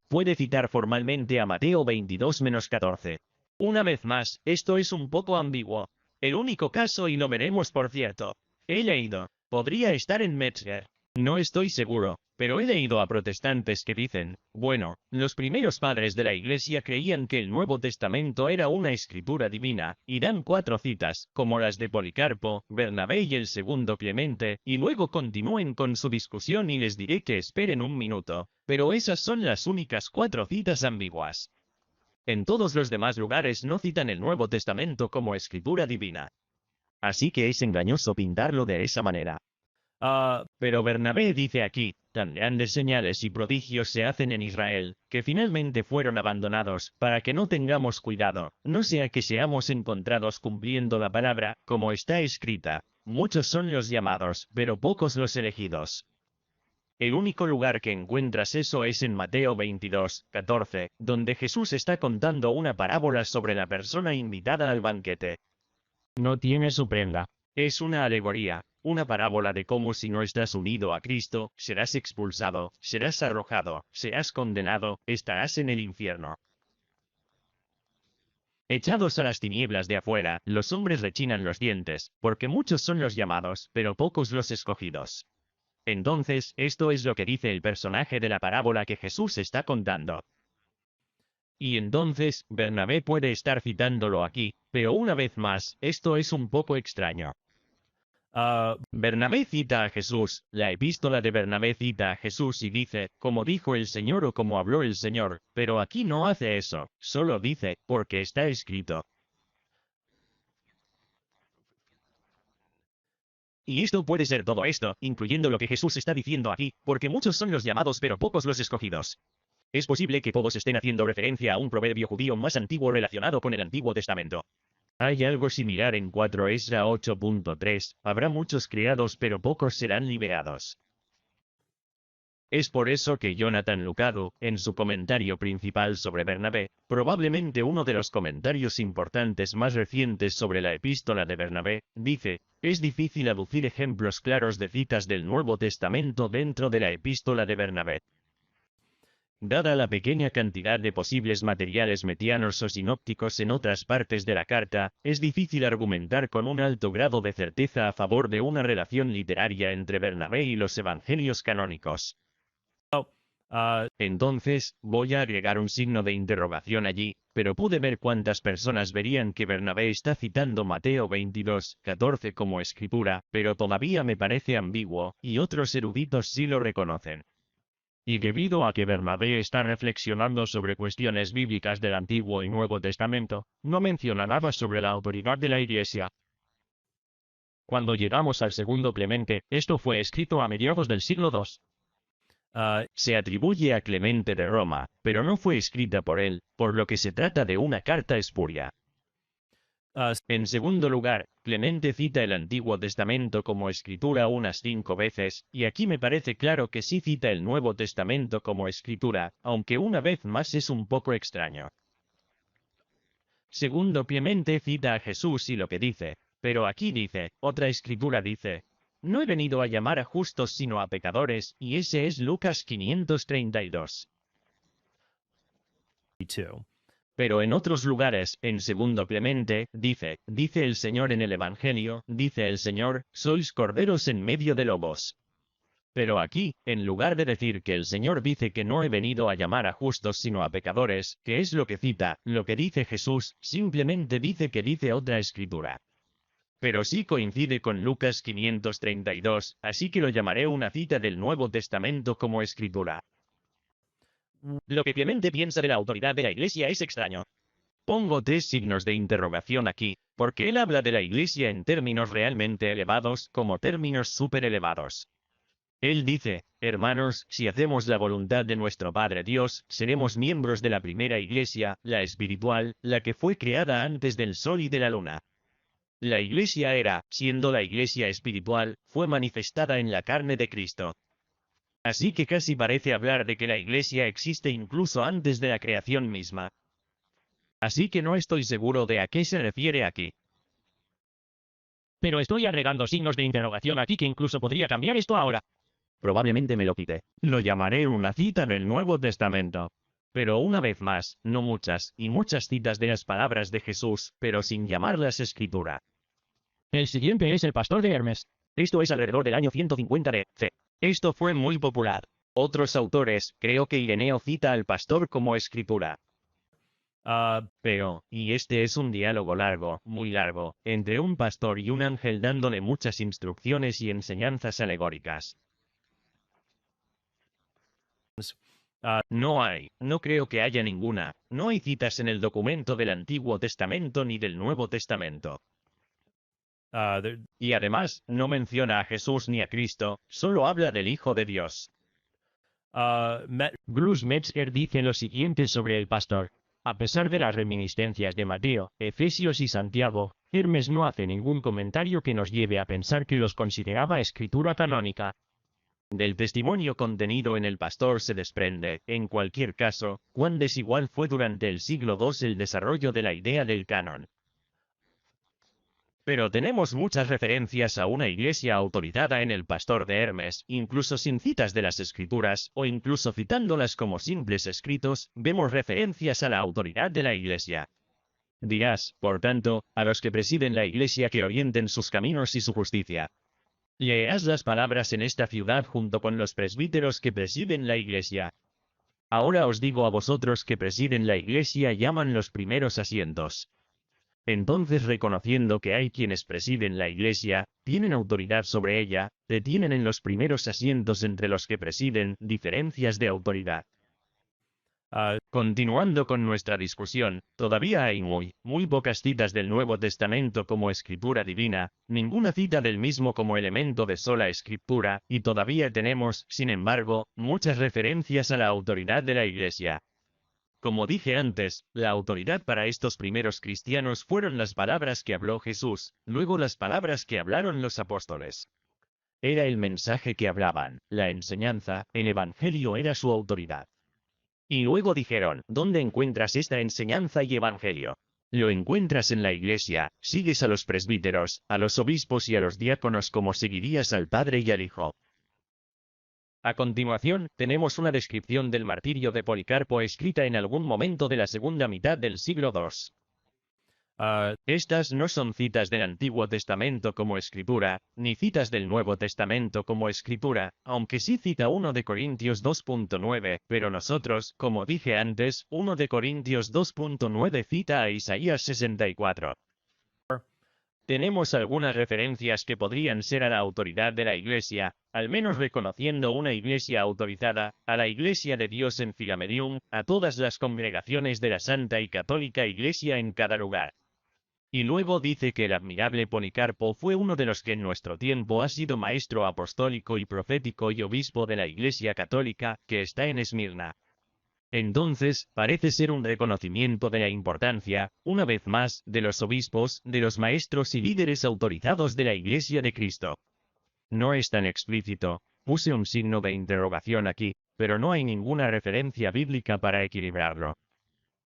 Puede citar formalmente a Mateo 22-14. Una vez más, esto es un poco ambiguo. El único caso, y lo veremos por cierto, he leído, podría estar en Metzger. No estoy seguro, pero he leído a protestantes que dicen, bueno, los primeros padres de la Iglesia creían que el Nuevo Testamento era una escritura divina, y dan 4 citas, como las de Policarpo, Bernabé y el segundo Clemente, y luego continúen con su discusión y les diré que esperen un minuto, pero esas son las únicas 4 citas ambiguas. En todos los demás lugares no citan el Nuevo Testamento como escritura divina. Así que es engañoso pintarlo de esa manera. Pero Bernabé dice aquí, tan grandes señales y prodigios se hacen en Israel, que finalmente fueron abandonados, para que no tengamos cuidado, no sea que seamos encontrados cumpliendo la palabra, como está escrita. muchos son los llamados, pero pocos los elegidos. El único lugar que encuentras eso es en Mateo 22:14, donde Jesús está contando una parábola sobre la persona invitada al banquete. No tiene su prenda. Es una alegoría, una parábola de cómo si no estás unido a Cristo, serás expulsado, serás arrojado, serás condenado, estarás en el infierno. Echados a las tinieblas de afuera, los hombres rechinan los dientes, porque muchos son los llamados, pero pocos los escogidos. Entonces, esto es lo que dice el personaje de la parábola que Jesús está contando. Y entonces, Bernabé puede estar citándolo aquí, pero una vez más, esto es un poco extraño. Bernabé cita a Jesús, la epístola de Bernabé cita a Jesús y dice, como dijo el Señor o como habló el Señor, pero aquí no hace eso, solo dice, porque está escrito. Y esto puede ser todo esto, incluyendo lo que Jesús está diciendo aquí, porque muchos son los llamados pero pocos los escogidos. Es posible que todos estén haciendo referencia a un proverbio judío más antiguo relacionado con el Antiguo Testamento. Hay algo similar en 4 Esdras 8.3, habrá muchos criados pero pocos serán liberados. Es por eso que Jonathan Lucado, en su comentario principal sobre Bernabé, probablemente uno de los comentarios importantes más recientes sobre la epístola de Bernabé, dice, es difícil aducir ejemplos claros de citas del Nuevo Testamento dentro de la epístola de Bernabé. Dada la pequeña cantidad de posibles materiales metianos o sinópticos en otras partes de la carta, es difícil argumentar con un alto grado de certeza a favor de una relación literaria entre Bernabé y los evangelios canónicos. Entonces, voy a agregar un signo de interrogación allí, pero pude ver cuántas personas verían que Bernabé está citando Mateo 22:14 como escritura, pero todavía me parece ambiguo, y otros eruditos sí lo reconocen. Y debido a que Bernabé está reflexionando sobre cuestiones bíblicas del Antiguo y Nuevo Testamento, no menciona nada sobre la autoridad de la Iglesia. Cuando llegamos al segundo Clemente, esto fue escrito a mediados del siglo II. Se atribuye a Clemente de Roma, pero no fue escrita por él, por lo que se trata de una carta espuria. En segundo lugar, Clemente cita el Antiguo Testamento como escritura unas 5 veces, y aquí me parece claro que sí cita el Nuevo Testamento como escritura, aunque una vez más es un poco extraño. Segundo Clemente cita a Jesús y lo que dice, pero aquí dice, otra escritura dice, no he venido a llamar a justos sino a pecadores, y ese es Lucas 532. Pero en otros lugares, en segundo Clemente, dice el Señor en el Evangelio, dice el Señor, sois corderos en medio de lobos. Pero aquí, en lugar de decir que el Señor dice que no he venido a llamar a justos sino a pecadores, que es lo que cita, lo que dice Jesús, simplemente dice que dice otra escritura. Pero sí coincide con Lucas 532, así que lo llamaré una cita del Nuevo Testamento como escritura. Lo que Clemente piensa de la autoridad de la Iglesia es extraño. Pongo 3 signos de interrogación aquí, porque él habla de la Iglesia en términos realmente elevados como términos súper elevados. Él dice, hermanos, si hacemos la voluntad de nuestro Padre Dios, seremos miembros de la primera Iglesia, la espiritual, la que fue creada antes del sol y de la luna. La Iglesia era, siendo la Iglesia espiritual, fue manifestada en la carne de Cristo. Así que casi parece hablar de que la Iglesia existe incluso antes de la creación misma. Así que no estoy seguro de a qué se refiere aquí. Pero estoy agregando signos de interrogación aquí que incluso podría cambiar esto ahora. Probablemente me lo quite. Lo llamaré una cita del Nuevo Testamento. Pero una vez más, no muchas, y muchas citas de las palabras de Jesús, pero sin llamarlas escritura. El siguiente es el pastor de Hermes. Esto es alrededor del año 150 de.C. Esto fue muy popular. Otros autores, creo que Ireneo cita al pastor como escritura. Pero, y este es un diálogo largo, muy largo, entre un pastor y un ángel dándole muchas instrucciones y enseñanzas alegóricas. No creo que haya ninguna, no hay citas en el documento del Antiguo Testamento ni del Nuevo Testamento. Y además, no menciona a Jesús ni a Cristo, solo habla del Hijo de Dios. Bruce Metzger dice lo siguiente sobre el pastor. A pesar de las reminiscencias de Mateo, Efesios y Santiago, Hermes no hace ningún comentario que nos lleve a pensar que los consideraba escritura canónica. Del testimonio contenido en el Pastor se desprende, en cualquier caso, cuán desigual fue durante el siglo II el desarrollo de la idea del canon. Pero tenemos muchas referencias a una iglesia autorizada en el Pastor de Hermes, incluso sin citas de las Escrituras, o incluso citándolas como simples escritos, vemos referencias a la autoridad de la iglesia. Dirás, por tanto, a los que presiden la iglesia que orienten sus caminos y su justicia. Leed las palabras en esta ciudad junto con los presbíteros que presiden la iglesia. Ahora os digo a vosotros que presiden la iglesia llaman los primeros asientos. Entonces, reconociendo que hay quienes presiden la iglesia, tienen autoridad sobre ella, detienen en los primeros asientos entre los que presiden diferencias de autoridad. Continuando con nuestra discusión, todavía hay muy pocas citas del Nuevo Testamento como escritura divina, ninguna cita del mismo como elemento de sola escritura, y todavía tenemos, sin embargo, muchas referencias a la autoridad de la Iglesia. Como dije antes, la autoridad para estos primeros cristianos fueron las palabras que habló Jesús, luego las palabras que hablaron los apóstoles. Era el mensaje que hablaban, la enseñanza, el evangelio era su autoridad. Y luego dijeron, ¿dónde encuentras esta enseñanza y evangelio? Lo encuentras en la iglesia, sigues a los presbíteros, a los obispos y a los diáconos como seguirías al Padre y al Hijo. A continuación, tenemos una descripción del martirio de Policarpo escrita en algún momento de la segunda mitad del siglo II. Estas no son citas del Antiguo Testamento como escritura, ni citas del Nuevo Testamento como escritura, aunque sí cita 1 de Corintios 2.9, pero nosotros, como dije antes, 1 de Corintios 2.9 cita a Isaías 64. Tenemos algunas referencias que podrían ser a la autoridad de la Iglesia, al menos reconociendo una Iglesia autorizada, a la Iglesia de Dios en Filamedium, a todas las congregaciones de la Santa y Católica Iglesia en cada lugar. Y luego dice que el admirable Policarpo fue uno de los que en nuestro tiempo ha sido maestro apostólico y profético y obispo de la Iglesia Católica, que está en Esmirna. Entonces, parece ser un reconocimiento de la importancia, una vez más, de los obispos, de los maestros y líderes autorizados de la Iglesia de Cristo. No es tan explícito, puse un signo de interrogación aquí, pero no hay ninguna referencia bíblica para equilibrarlo.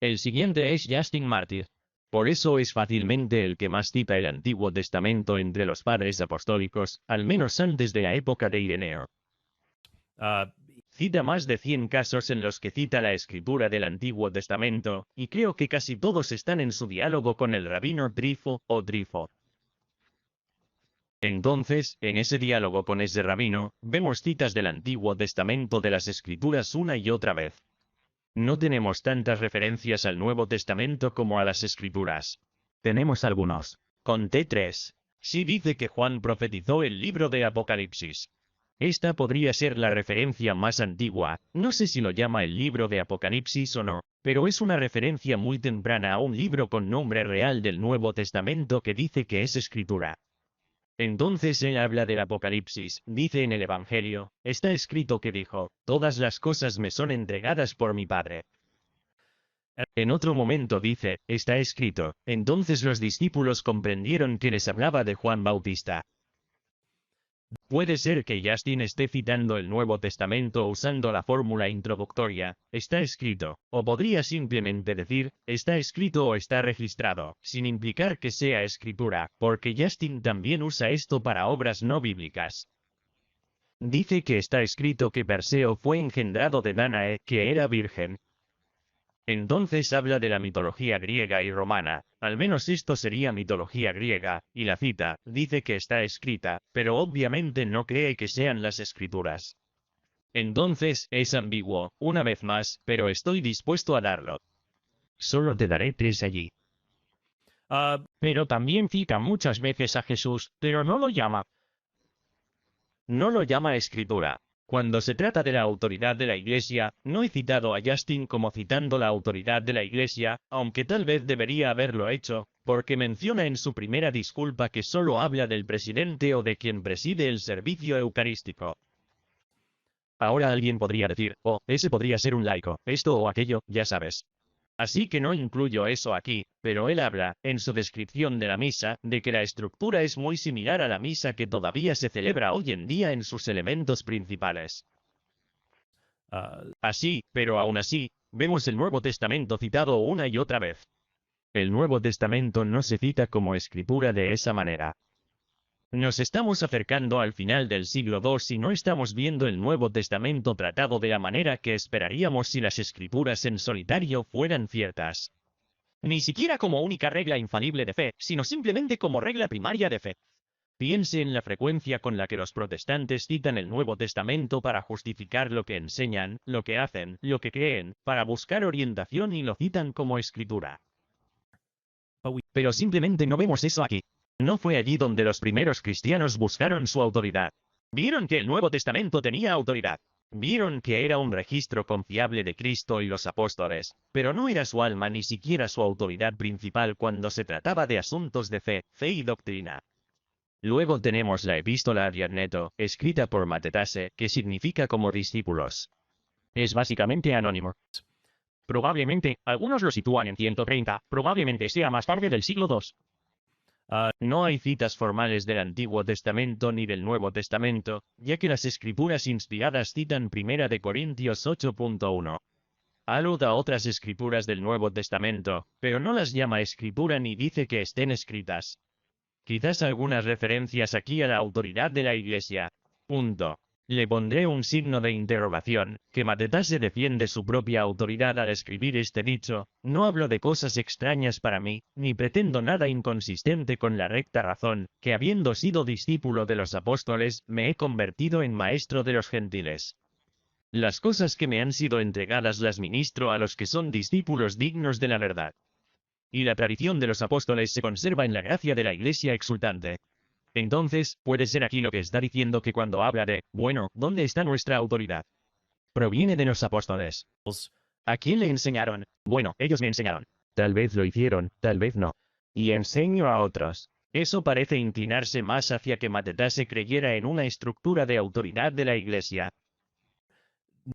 El siguiente es Justin Martyr. Por eso es fácilmente el que más cita el Antiguo Testamento entre los padres apostólicos, al menos antes de la época de Ireneo. Cita más de 100 casos en los que cita la escritura del Antiguo Testamento, y creo que casi todos están en su diálogo con el rabino Trifo o Trifo. Entonces, en ese diálogo con ese rabino, vemos citas del Antiguo Testamento de las Escrituras una y otra vez. No tenemos tantas referencias al Nuevo Testamento como a las Escrituras. Tenemos algunos. Conté 3. Sí dice que Juan profetizó el libro de Apocalipsis. Esta podría ser la referencia más antigua, no sé si lo llama el libro de Apocalipsis o no, pero es una referencia muy temprana a un libro con nombre real del Nuevo Testamento que dice que es Escritura. Entonces él habla del Apocalipsis, dice en el Evangelio, está escrito que dijo, todas las cosas me son entregadas por mi Padre. En otro momento dice, está escrito, entonces los discípulos comprendieron que les hablaba de Juan Bautista. Puede ser que Justin esté citando el Nuevo Testamento usando la fórmula introductoria, está escrito, o podría simplemente decir, está escrito o está registrado, sin implicar que sea escritura, porque Justin también usa esto para obras no bíblicas. Dice que está escrito que Perseo fue engendrado de Danae, que era virgen. Entonces habla de la mitología griega y romana, al menos esto sería mitología griega, y la cita, dice que está escrita, pero obviamente no cree que sean las escrituras. Entonces, es ambiguo, una vez más, pero estoy dispuesto a darlo. Solo te daré 3 allí. Pero también cita muchas veces a Jesús, pero no lo llama. No lo llama escritura. Cuando se trata de la autoridad de la Iglesia, no he citado a Justin como citando la autoridad de la Iglesia, aunque tal vez debería haberlo hecho, porque menciona en su primera disculpa que solo habla del presidente o de quien preside el servicio eucarístico. Ahora alguien podría decir, oh, ese podría ser un laico, esto o aquello, ya sabes. Así que no incluyo eso aquí, pero él habla, en su descripción de la misa, de que la estructura es muy similar a la misa que todavía se celebra hoy en día en sus elementos principales. Así, pero aún así, vemos el Nuevo Testamento citado una y otra vez. El Nuevo Testamento no se cita como escritura de esa manera. Nos estamos acercando al final del siglo II y no estamos viendo el Nuevo Testamento tratado de la manera que esperaríamos si las escrituras en solitario fueran ciertas. Ni siquiera como única regla infalible de fe, sino simplemente como regla primaria de fe. Piense en la frecuencia con la que los protestantes citan el Nuevo Testamento para justificar lo que enseñan, lo que hacen, lo que creen, para buscar orientación y lo citan como escritura. Pero simplemente no vemos eso aquí. No fue allí donde los primeros cristianos buscaron su autoridad. Vieron que el Nuevo Testamento tenía autoridad. Vieron que era un registro confiable de Cristo y los apóstoles, pero no era su alma ni siquiera su autoridad principal cuando se trataba de asuntos de fe y doctrina. Luego tenemos la epístola a Diogneto, escrita por Matetase, que significa como discípulos. Es básicamente anónimo. Probablemente, algunos lo sitúan en 130, probablemente sea más tarde del siglo II. No hay citas formales del Antiguo Testamento ni del Nuevo Testamento, ya que las escrituras inspiradas citan 1 de Corintios 8.1. Aluda a otras escrituras del Nuevo Testamento, pero no las llama escritura ni dice que estén escritas. Quizás algunas referencias aquí a la autoridad de la Iglesia. Punto. Le pondré un signo de interrogación, que Matetase defiende su propia autoridad al escribir este dicho, no hablo de cosas extrañas para mí, ni pretendo nada inconsistente con la recta razón, que habiendo sido discípulo de los apóstoles, me he convertido en maestro de los gentiles. Las cosas que me han sido entregadas las ministro a los que son discípulos dignos de la verdad. Y la tradición de los apóstoles se conserva en la gracia de la Iglesia exultante. Entonces, puede ser aquí lo que está diciendo que cuando habla de, bueno, ¿dónde está nuestra autoridad? Proviene de los apóstoles. ¿A quién le enseñaron? Bueno, ellos me enseñaron. Tal vez lo hicieron, tal vez no. Y enseño a otros. Eso parece inclinarse más hacia que Matetase creyera en una estructura de autoridad de la Iglesia.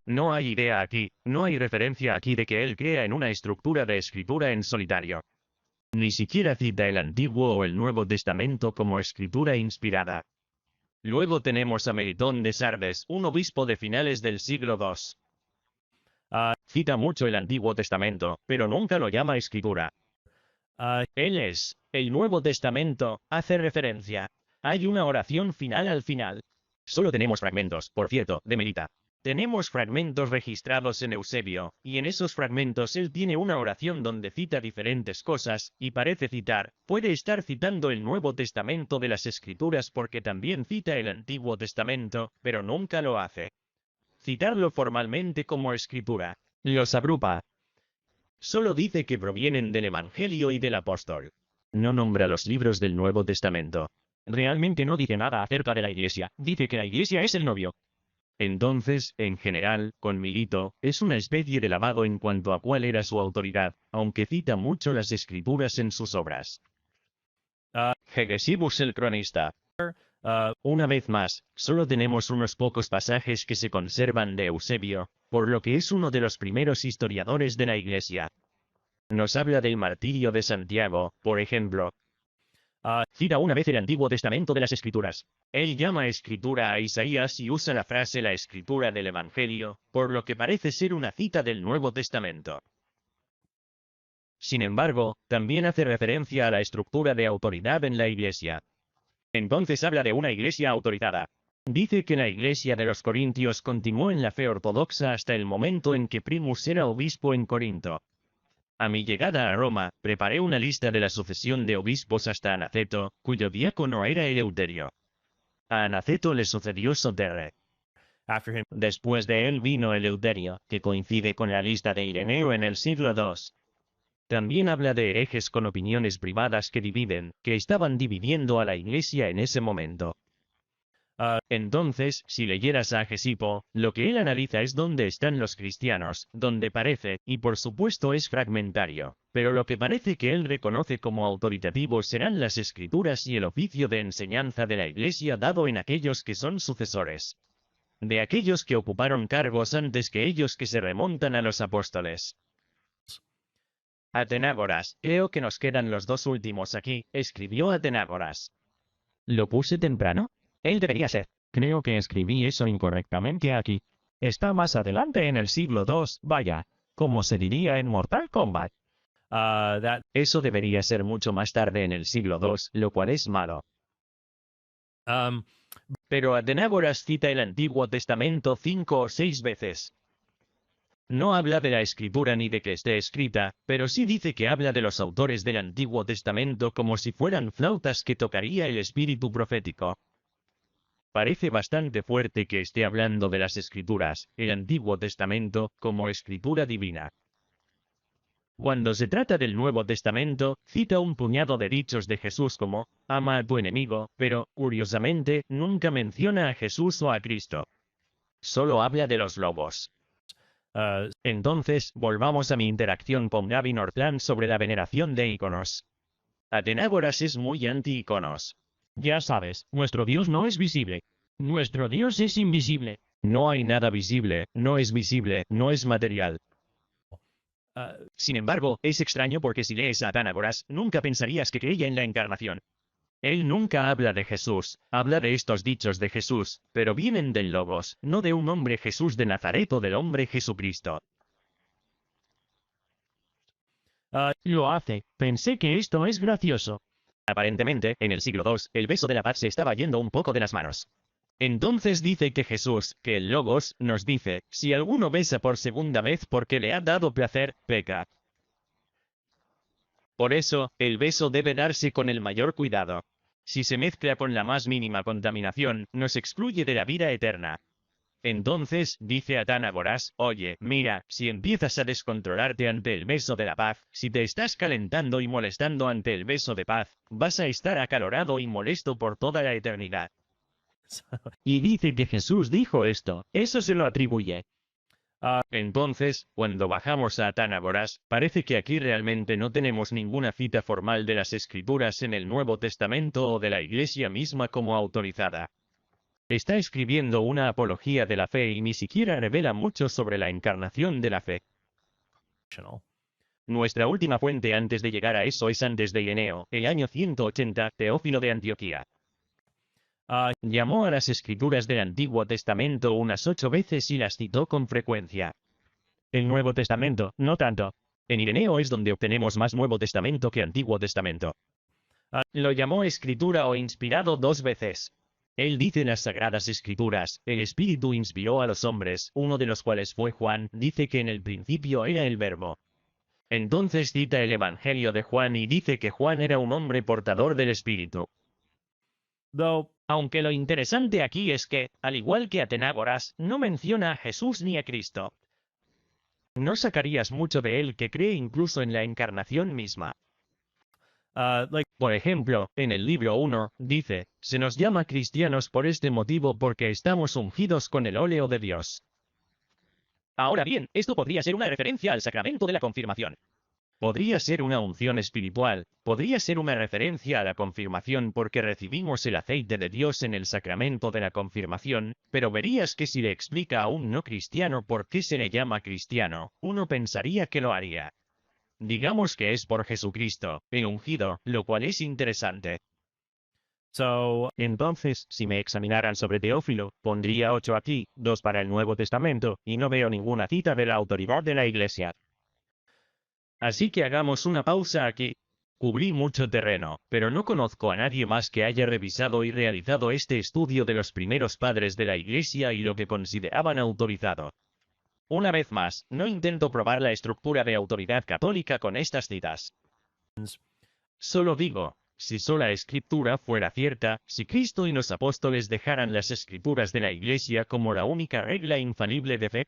No hay idea aquí, no hay referencia aquí de que él crea en una estructura de escritura en solitario. Ni siquiera cita el Antiguo o el Nuevo Testamento como escritura inspirada. Luego tenemos a Meritón de Sardes, un obispo de finales del siglo II. Cita mucho el Antiguo Testamento, pero nunca lo llama escritura. Él es, el Nuevo Testamento, hace referencia. Hay una oración final al final. Solo tenemos fragmentos, por cierto, de Melita. Tenemos fragmentos registrados en Eusebio, y en esos fragmentos él tiene una oración donde cita diferentes cosas, y parece citar, puede estar citando el Nuevo Testamento de las Escrituras porque también cita el Antiguo Testamento, pero nunca lo hace. Citarlo formalmente como escritura, los agrupa. Solo dice que provienen del Evangelio y del Apóstol. No nombra los libros del Nuevo Testamento. Realmente no dice nada acerca de la Iglesia, dice que la Iglesia es el novio. Entonces, en general, con Milito, es una especie de lavado en cuanto a cuál era su autoridad, aunque cita mucho las escrituras en sus obras. Hegesibus el cronista. Una vez más, solo tenemos unos pocos pasajes que se conservan de Eusebio, por lo que es uno de los primeros historiadores de la Iglesia. Nos habla del martirio de Santiago, por ejemplo. Cita una vez el Antiguo Testamento de las Escrituras. Él llama escritura a Isaías y usa la frase la escritura del Evangelio, por lo que parece ser una cita del Nuevo Testamento. Sin embargo, también hace referencia a la estructura de autoridad en la Iglesia. Entonces habla de una Iglesia autorizada. Dice que la Iglesia de los Corintios continuó en la fe ortodoxa hasta el momento en que Primus era obispo en Corinto. A mi llegada a Roma, preparé una lista de la sucesión de obispos hasta Anaceto, cuyo diácono era Eleuterio. A Anaceto le sucedió Soterre. Después de él vino Eleuterio, que coincide con la lista de Ireneo en el siglo II. También habla de herejes con opiniones privadas que dividen, que estaban dividiendo a la Iglesia en ese momento. Entonces, si leyeras a Hegesipo, lo que él analiza es dónde están los cristianos, donde parece, y por supuesto es fragmentario, pero lo que parece que él reconoce como autoritativo serán las escrituras y el oficio de enseñanza de la Iglesia dado en aquellos que son sucesores. De aquellos que ocuparon cargos antes que ellos que se remontan a los apóstoles. Atenágoras, creo que nos quedan los dos últimos aquí, escribió Atenágoras. ¿Lo puse temprano? Él debería ser. Creo que escribí eso incorrectamente aquí. Está más adelante en el siglo II, vaya. Como se diría en Mortal Kombat. Eso debería ser mucho más tarde en el siglo II, lo cual es malo. Pero Atenágoras cita el Antiguo Testamento 5 o 6 veces. No habla de la escritura ni de que esté escrita, pero sí dice que habla de los autores del Antiguo Testamento como si fueran flautas que tocaría el espíritu profético. Parece bastante fuerte que esté hablando de las escrituras, el Antiguo Testamento, como escritura divina. Cuando se trata del Nuevo Testamento, cita un puñado de dichos de Jesús como, ama a tu enemigo, pero, curiosamente, nunca menciona a Jesús o a Cristo. Solo habla de los lobos. Entonces, volvamos a mi interacción con Gaby Northland sobre la veneración de iconos. Atenágoras es muy anti-iconos. Ya sabes, nuestro Dios no es visible. Nuestro Dios es invisible. No hay nada visible, no es visible, no es material. Sin embargo, es extraño porque si lees a Atenágoras, nunca pensarías que creía en la encarnación. Él nunca habla de Jesús, habla de estos dichos de Jesús, pero vienen del Logos, no de un hombre Jesús de Nazaret o del hombre Jesucristo. Lo hace. Pensé que esto es gracioso. Aparentemente, en el siglo II, el beso de la paz se estaba yendo un poco de las manos. Entonces dice que Jesús, que el Logos, nos dice, si alguno besa por segunda vez porque le ha dado placer, peca. Por eso, el beso debe darse con el mayor cuidado. Si se mezcla con la más mínima contaminación, nos excluye de la vida eterna. Entonces, dice Atenágoras, oye, mira, si empiezas a descontrolarte ante el beso de la paz, si te estás calentando y molestando ante el beso de paz, vas a estar acalorado y molesto por toda la eternidad. Y dice que Jesús dijo esto, eso se lo atribuye. Entonces, cuando bajamos a Atenágoras, parece que aquí realmente no tenemos ninguna cita formal de las Escrituras en el Nuevo Testamento o de la Iglesia misma como autorizada. Está escribiendo una apología de la fe y ni siquiera revela mucho sobre la encarnación de la fe. Nuestra última fuente antes de llegar a eso es antes de Ireneo, el año 180, Teófilo de Antioquía. Llamó a las escrituras del Antiguo Testamento unas 8 veces y las citó con frecuencia. El Nuevo Testamento, no tanto. En Ireneo es donde obtenemos más Nuevo Testamento que Antiguo Testamento. Lo llamó escritura o inspirado 2 veces. Él dice en las Sagradas Escrituras, el Espíritu inspiró a los hombres, uno de los cuales fue Juan, dice que en el principio era el Verbo. Entonces cita el Evangelio de Juan y dice que Juan era un hombre portador del Espíritu. Aunque lo interesante aquí es que, al igual que Atenágoras, no menciona a Jesús ni a Cristo. No sacarías mucho de él que cree incluso en la encarnación misma. Por ejemplo, en el libro 1, dice, se nos llama cristianos por este motivo porque estamos ungidos con el óleo de Dios. Ahora bien, esto podría ser una referencia al sacramento de la confirmación. Podría ser una unción espiritual, podría ser una referencia a la confirmación porque recibimos el aceite de Dios en el sacramento de la confirmación, pero verías que si le explica a un no cristiano por qué se le llama cristiano, uno pensaría que lo haría. Digamos que es por Jesucristo, el ungido, lo cual es interesante. Entonces, si me examinaran sobre Teófilo, pondría 8 aquí, 2 para el Nuevo Testamento, y no veo ninguna cita de la autoridad de la Iglesia. Así que hagamos una pausa aquí. Cubrí mucho terreno, pero no conozco a nadie más que haya revisado y realizado este estudio de los primeros padres de la Iglesia y lo que consideraban autorizado. Una vez más, no intento probar la estructura de autoridad católica con estas citas. Solo digo, si sola escritura fuera cierta, si Cristo y los apóstoles dejaran las escrituras de la Iglesia como la única regla infalible de fe,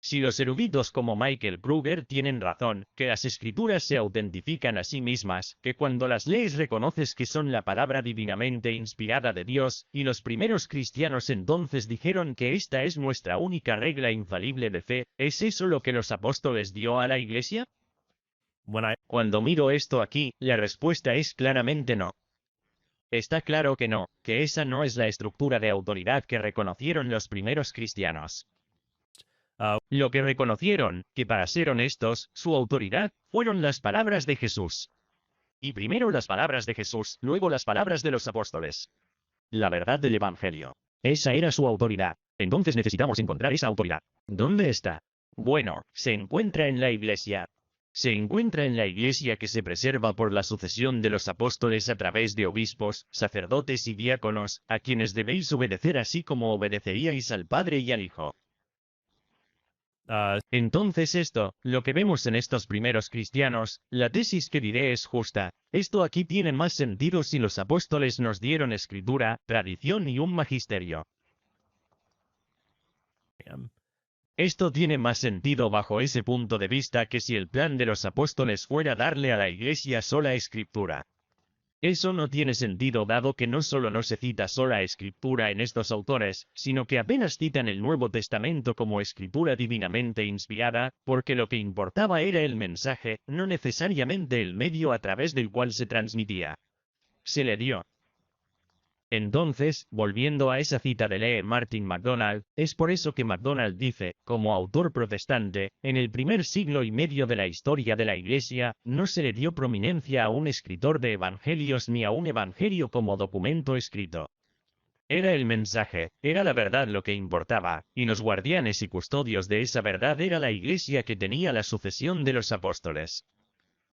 si los eruditos como Michael Kruger tienen razón, que las escrituras se autentifican a sí mismas, que cuando las lees reconoces que son la palabra divinamente inspirada de Dios, y los primeros cristianos entonces dijeron que esta es nuestra única regla infalible de fe, ¿es eso lo que los apóstoles dio a la Iglesia? Cuando miro esto aquí, la respuesta es claramente no. Está claro que no, que esa no es la estructura de autoridad que reconocieron los primeros cristianos. Lo que reconocieron, que para ser honestos, su autoridad, fueron las palabras de Jesús. Y primero las palabras de Jesús, luego las palabras de los apóstoles. La verdad del Evangelio. Esa era su autoridad. Entonces necesitamos encontrar esa autoridad. ¿Dónde está? Bueno, se encuentra en la Iglesia. Se encuentra en la Iglesia que se preserva por la sucesión de los apóstoles a través de obispos, sacerdotes y diáconos, a quienes debéis obedecer así como obedeceríais al Padre y al Hijo. Entonces lo que vemos en estos primeros cristianos, la tesis que diré es justa. Esto aquí tiene más sentido si los apóstoles nos dieron escritura, tradición y un magisterio. Esto tiene más sentido bajo ese punto de vista que si el plan de los apóstoles fuera darle a la Iglesia sola escritura. Eso no tiene sentido dado que no solo no se cita sola escritura en estos autores, sino que apenas citan el Nuevo Testamento como escritura divinamente inspirada, porque lo que importaba era el mensaje, no necesariamente el medio a través del cual se transmitía. Se le dio. Entonces, volviendo a esa cita de Lee Martin MacDonald, es por eso que MacDonald dice, como autor protestante, en el primer siglo y medio de la historia de la Iglesia, no se le dio prominencia a un escritor de evangelios ni a un evangelio como documento escrito. Era el mensaje, era la verdad lo que importaba, y los guardianes y custodios de esa verdad era la Iglesia que tenía la sucesión de los apóstoles.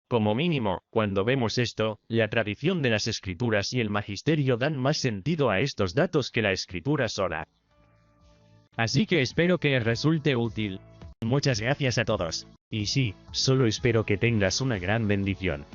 Como mínimo, cuando vemos esto, la tradición de las escrituras y el magisterio dan más sentido a estos datos que la escritura sola. Así que espero que resulte útil. Muchas gracias a todos. Y sí, solo espero que tengas una gran bendición.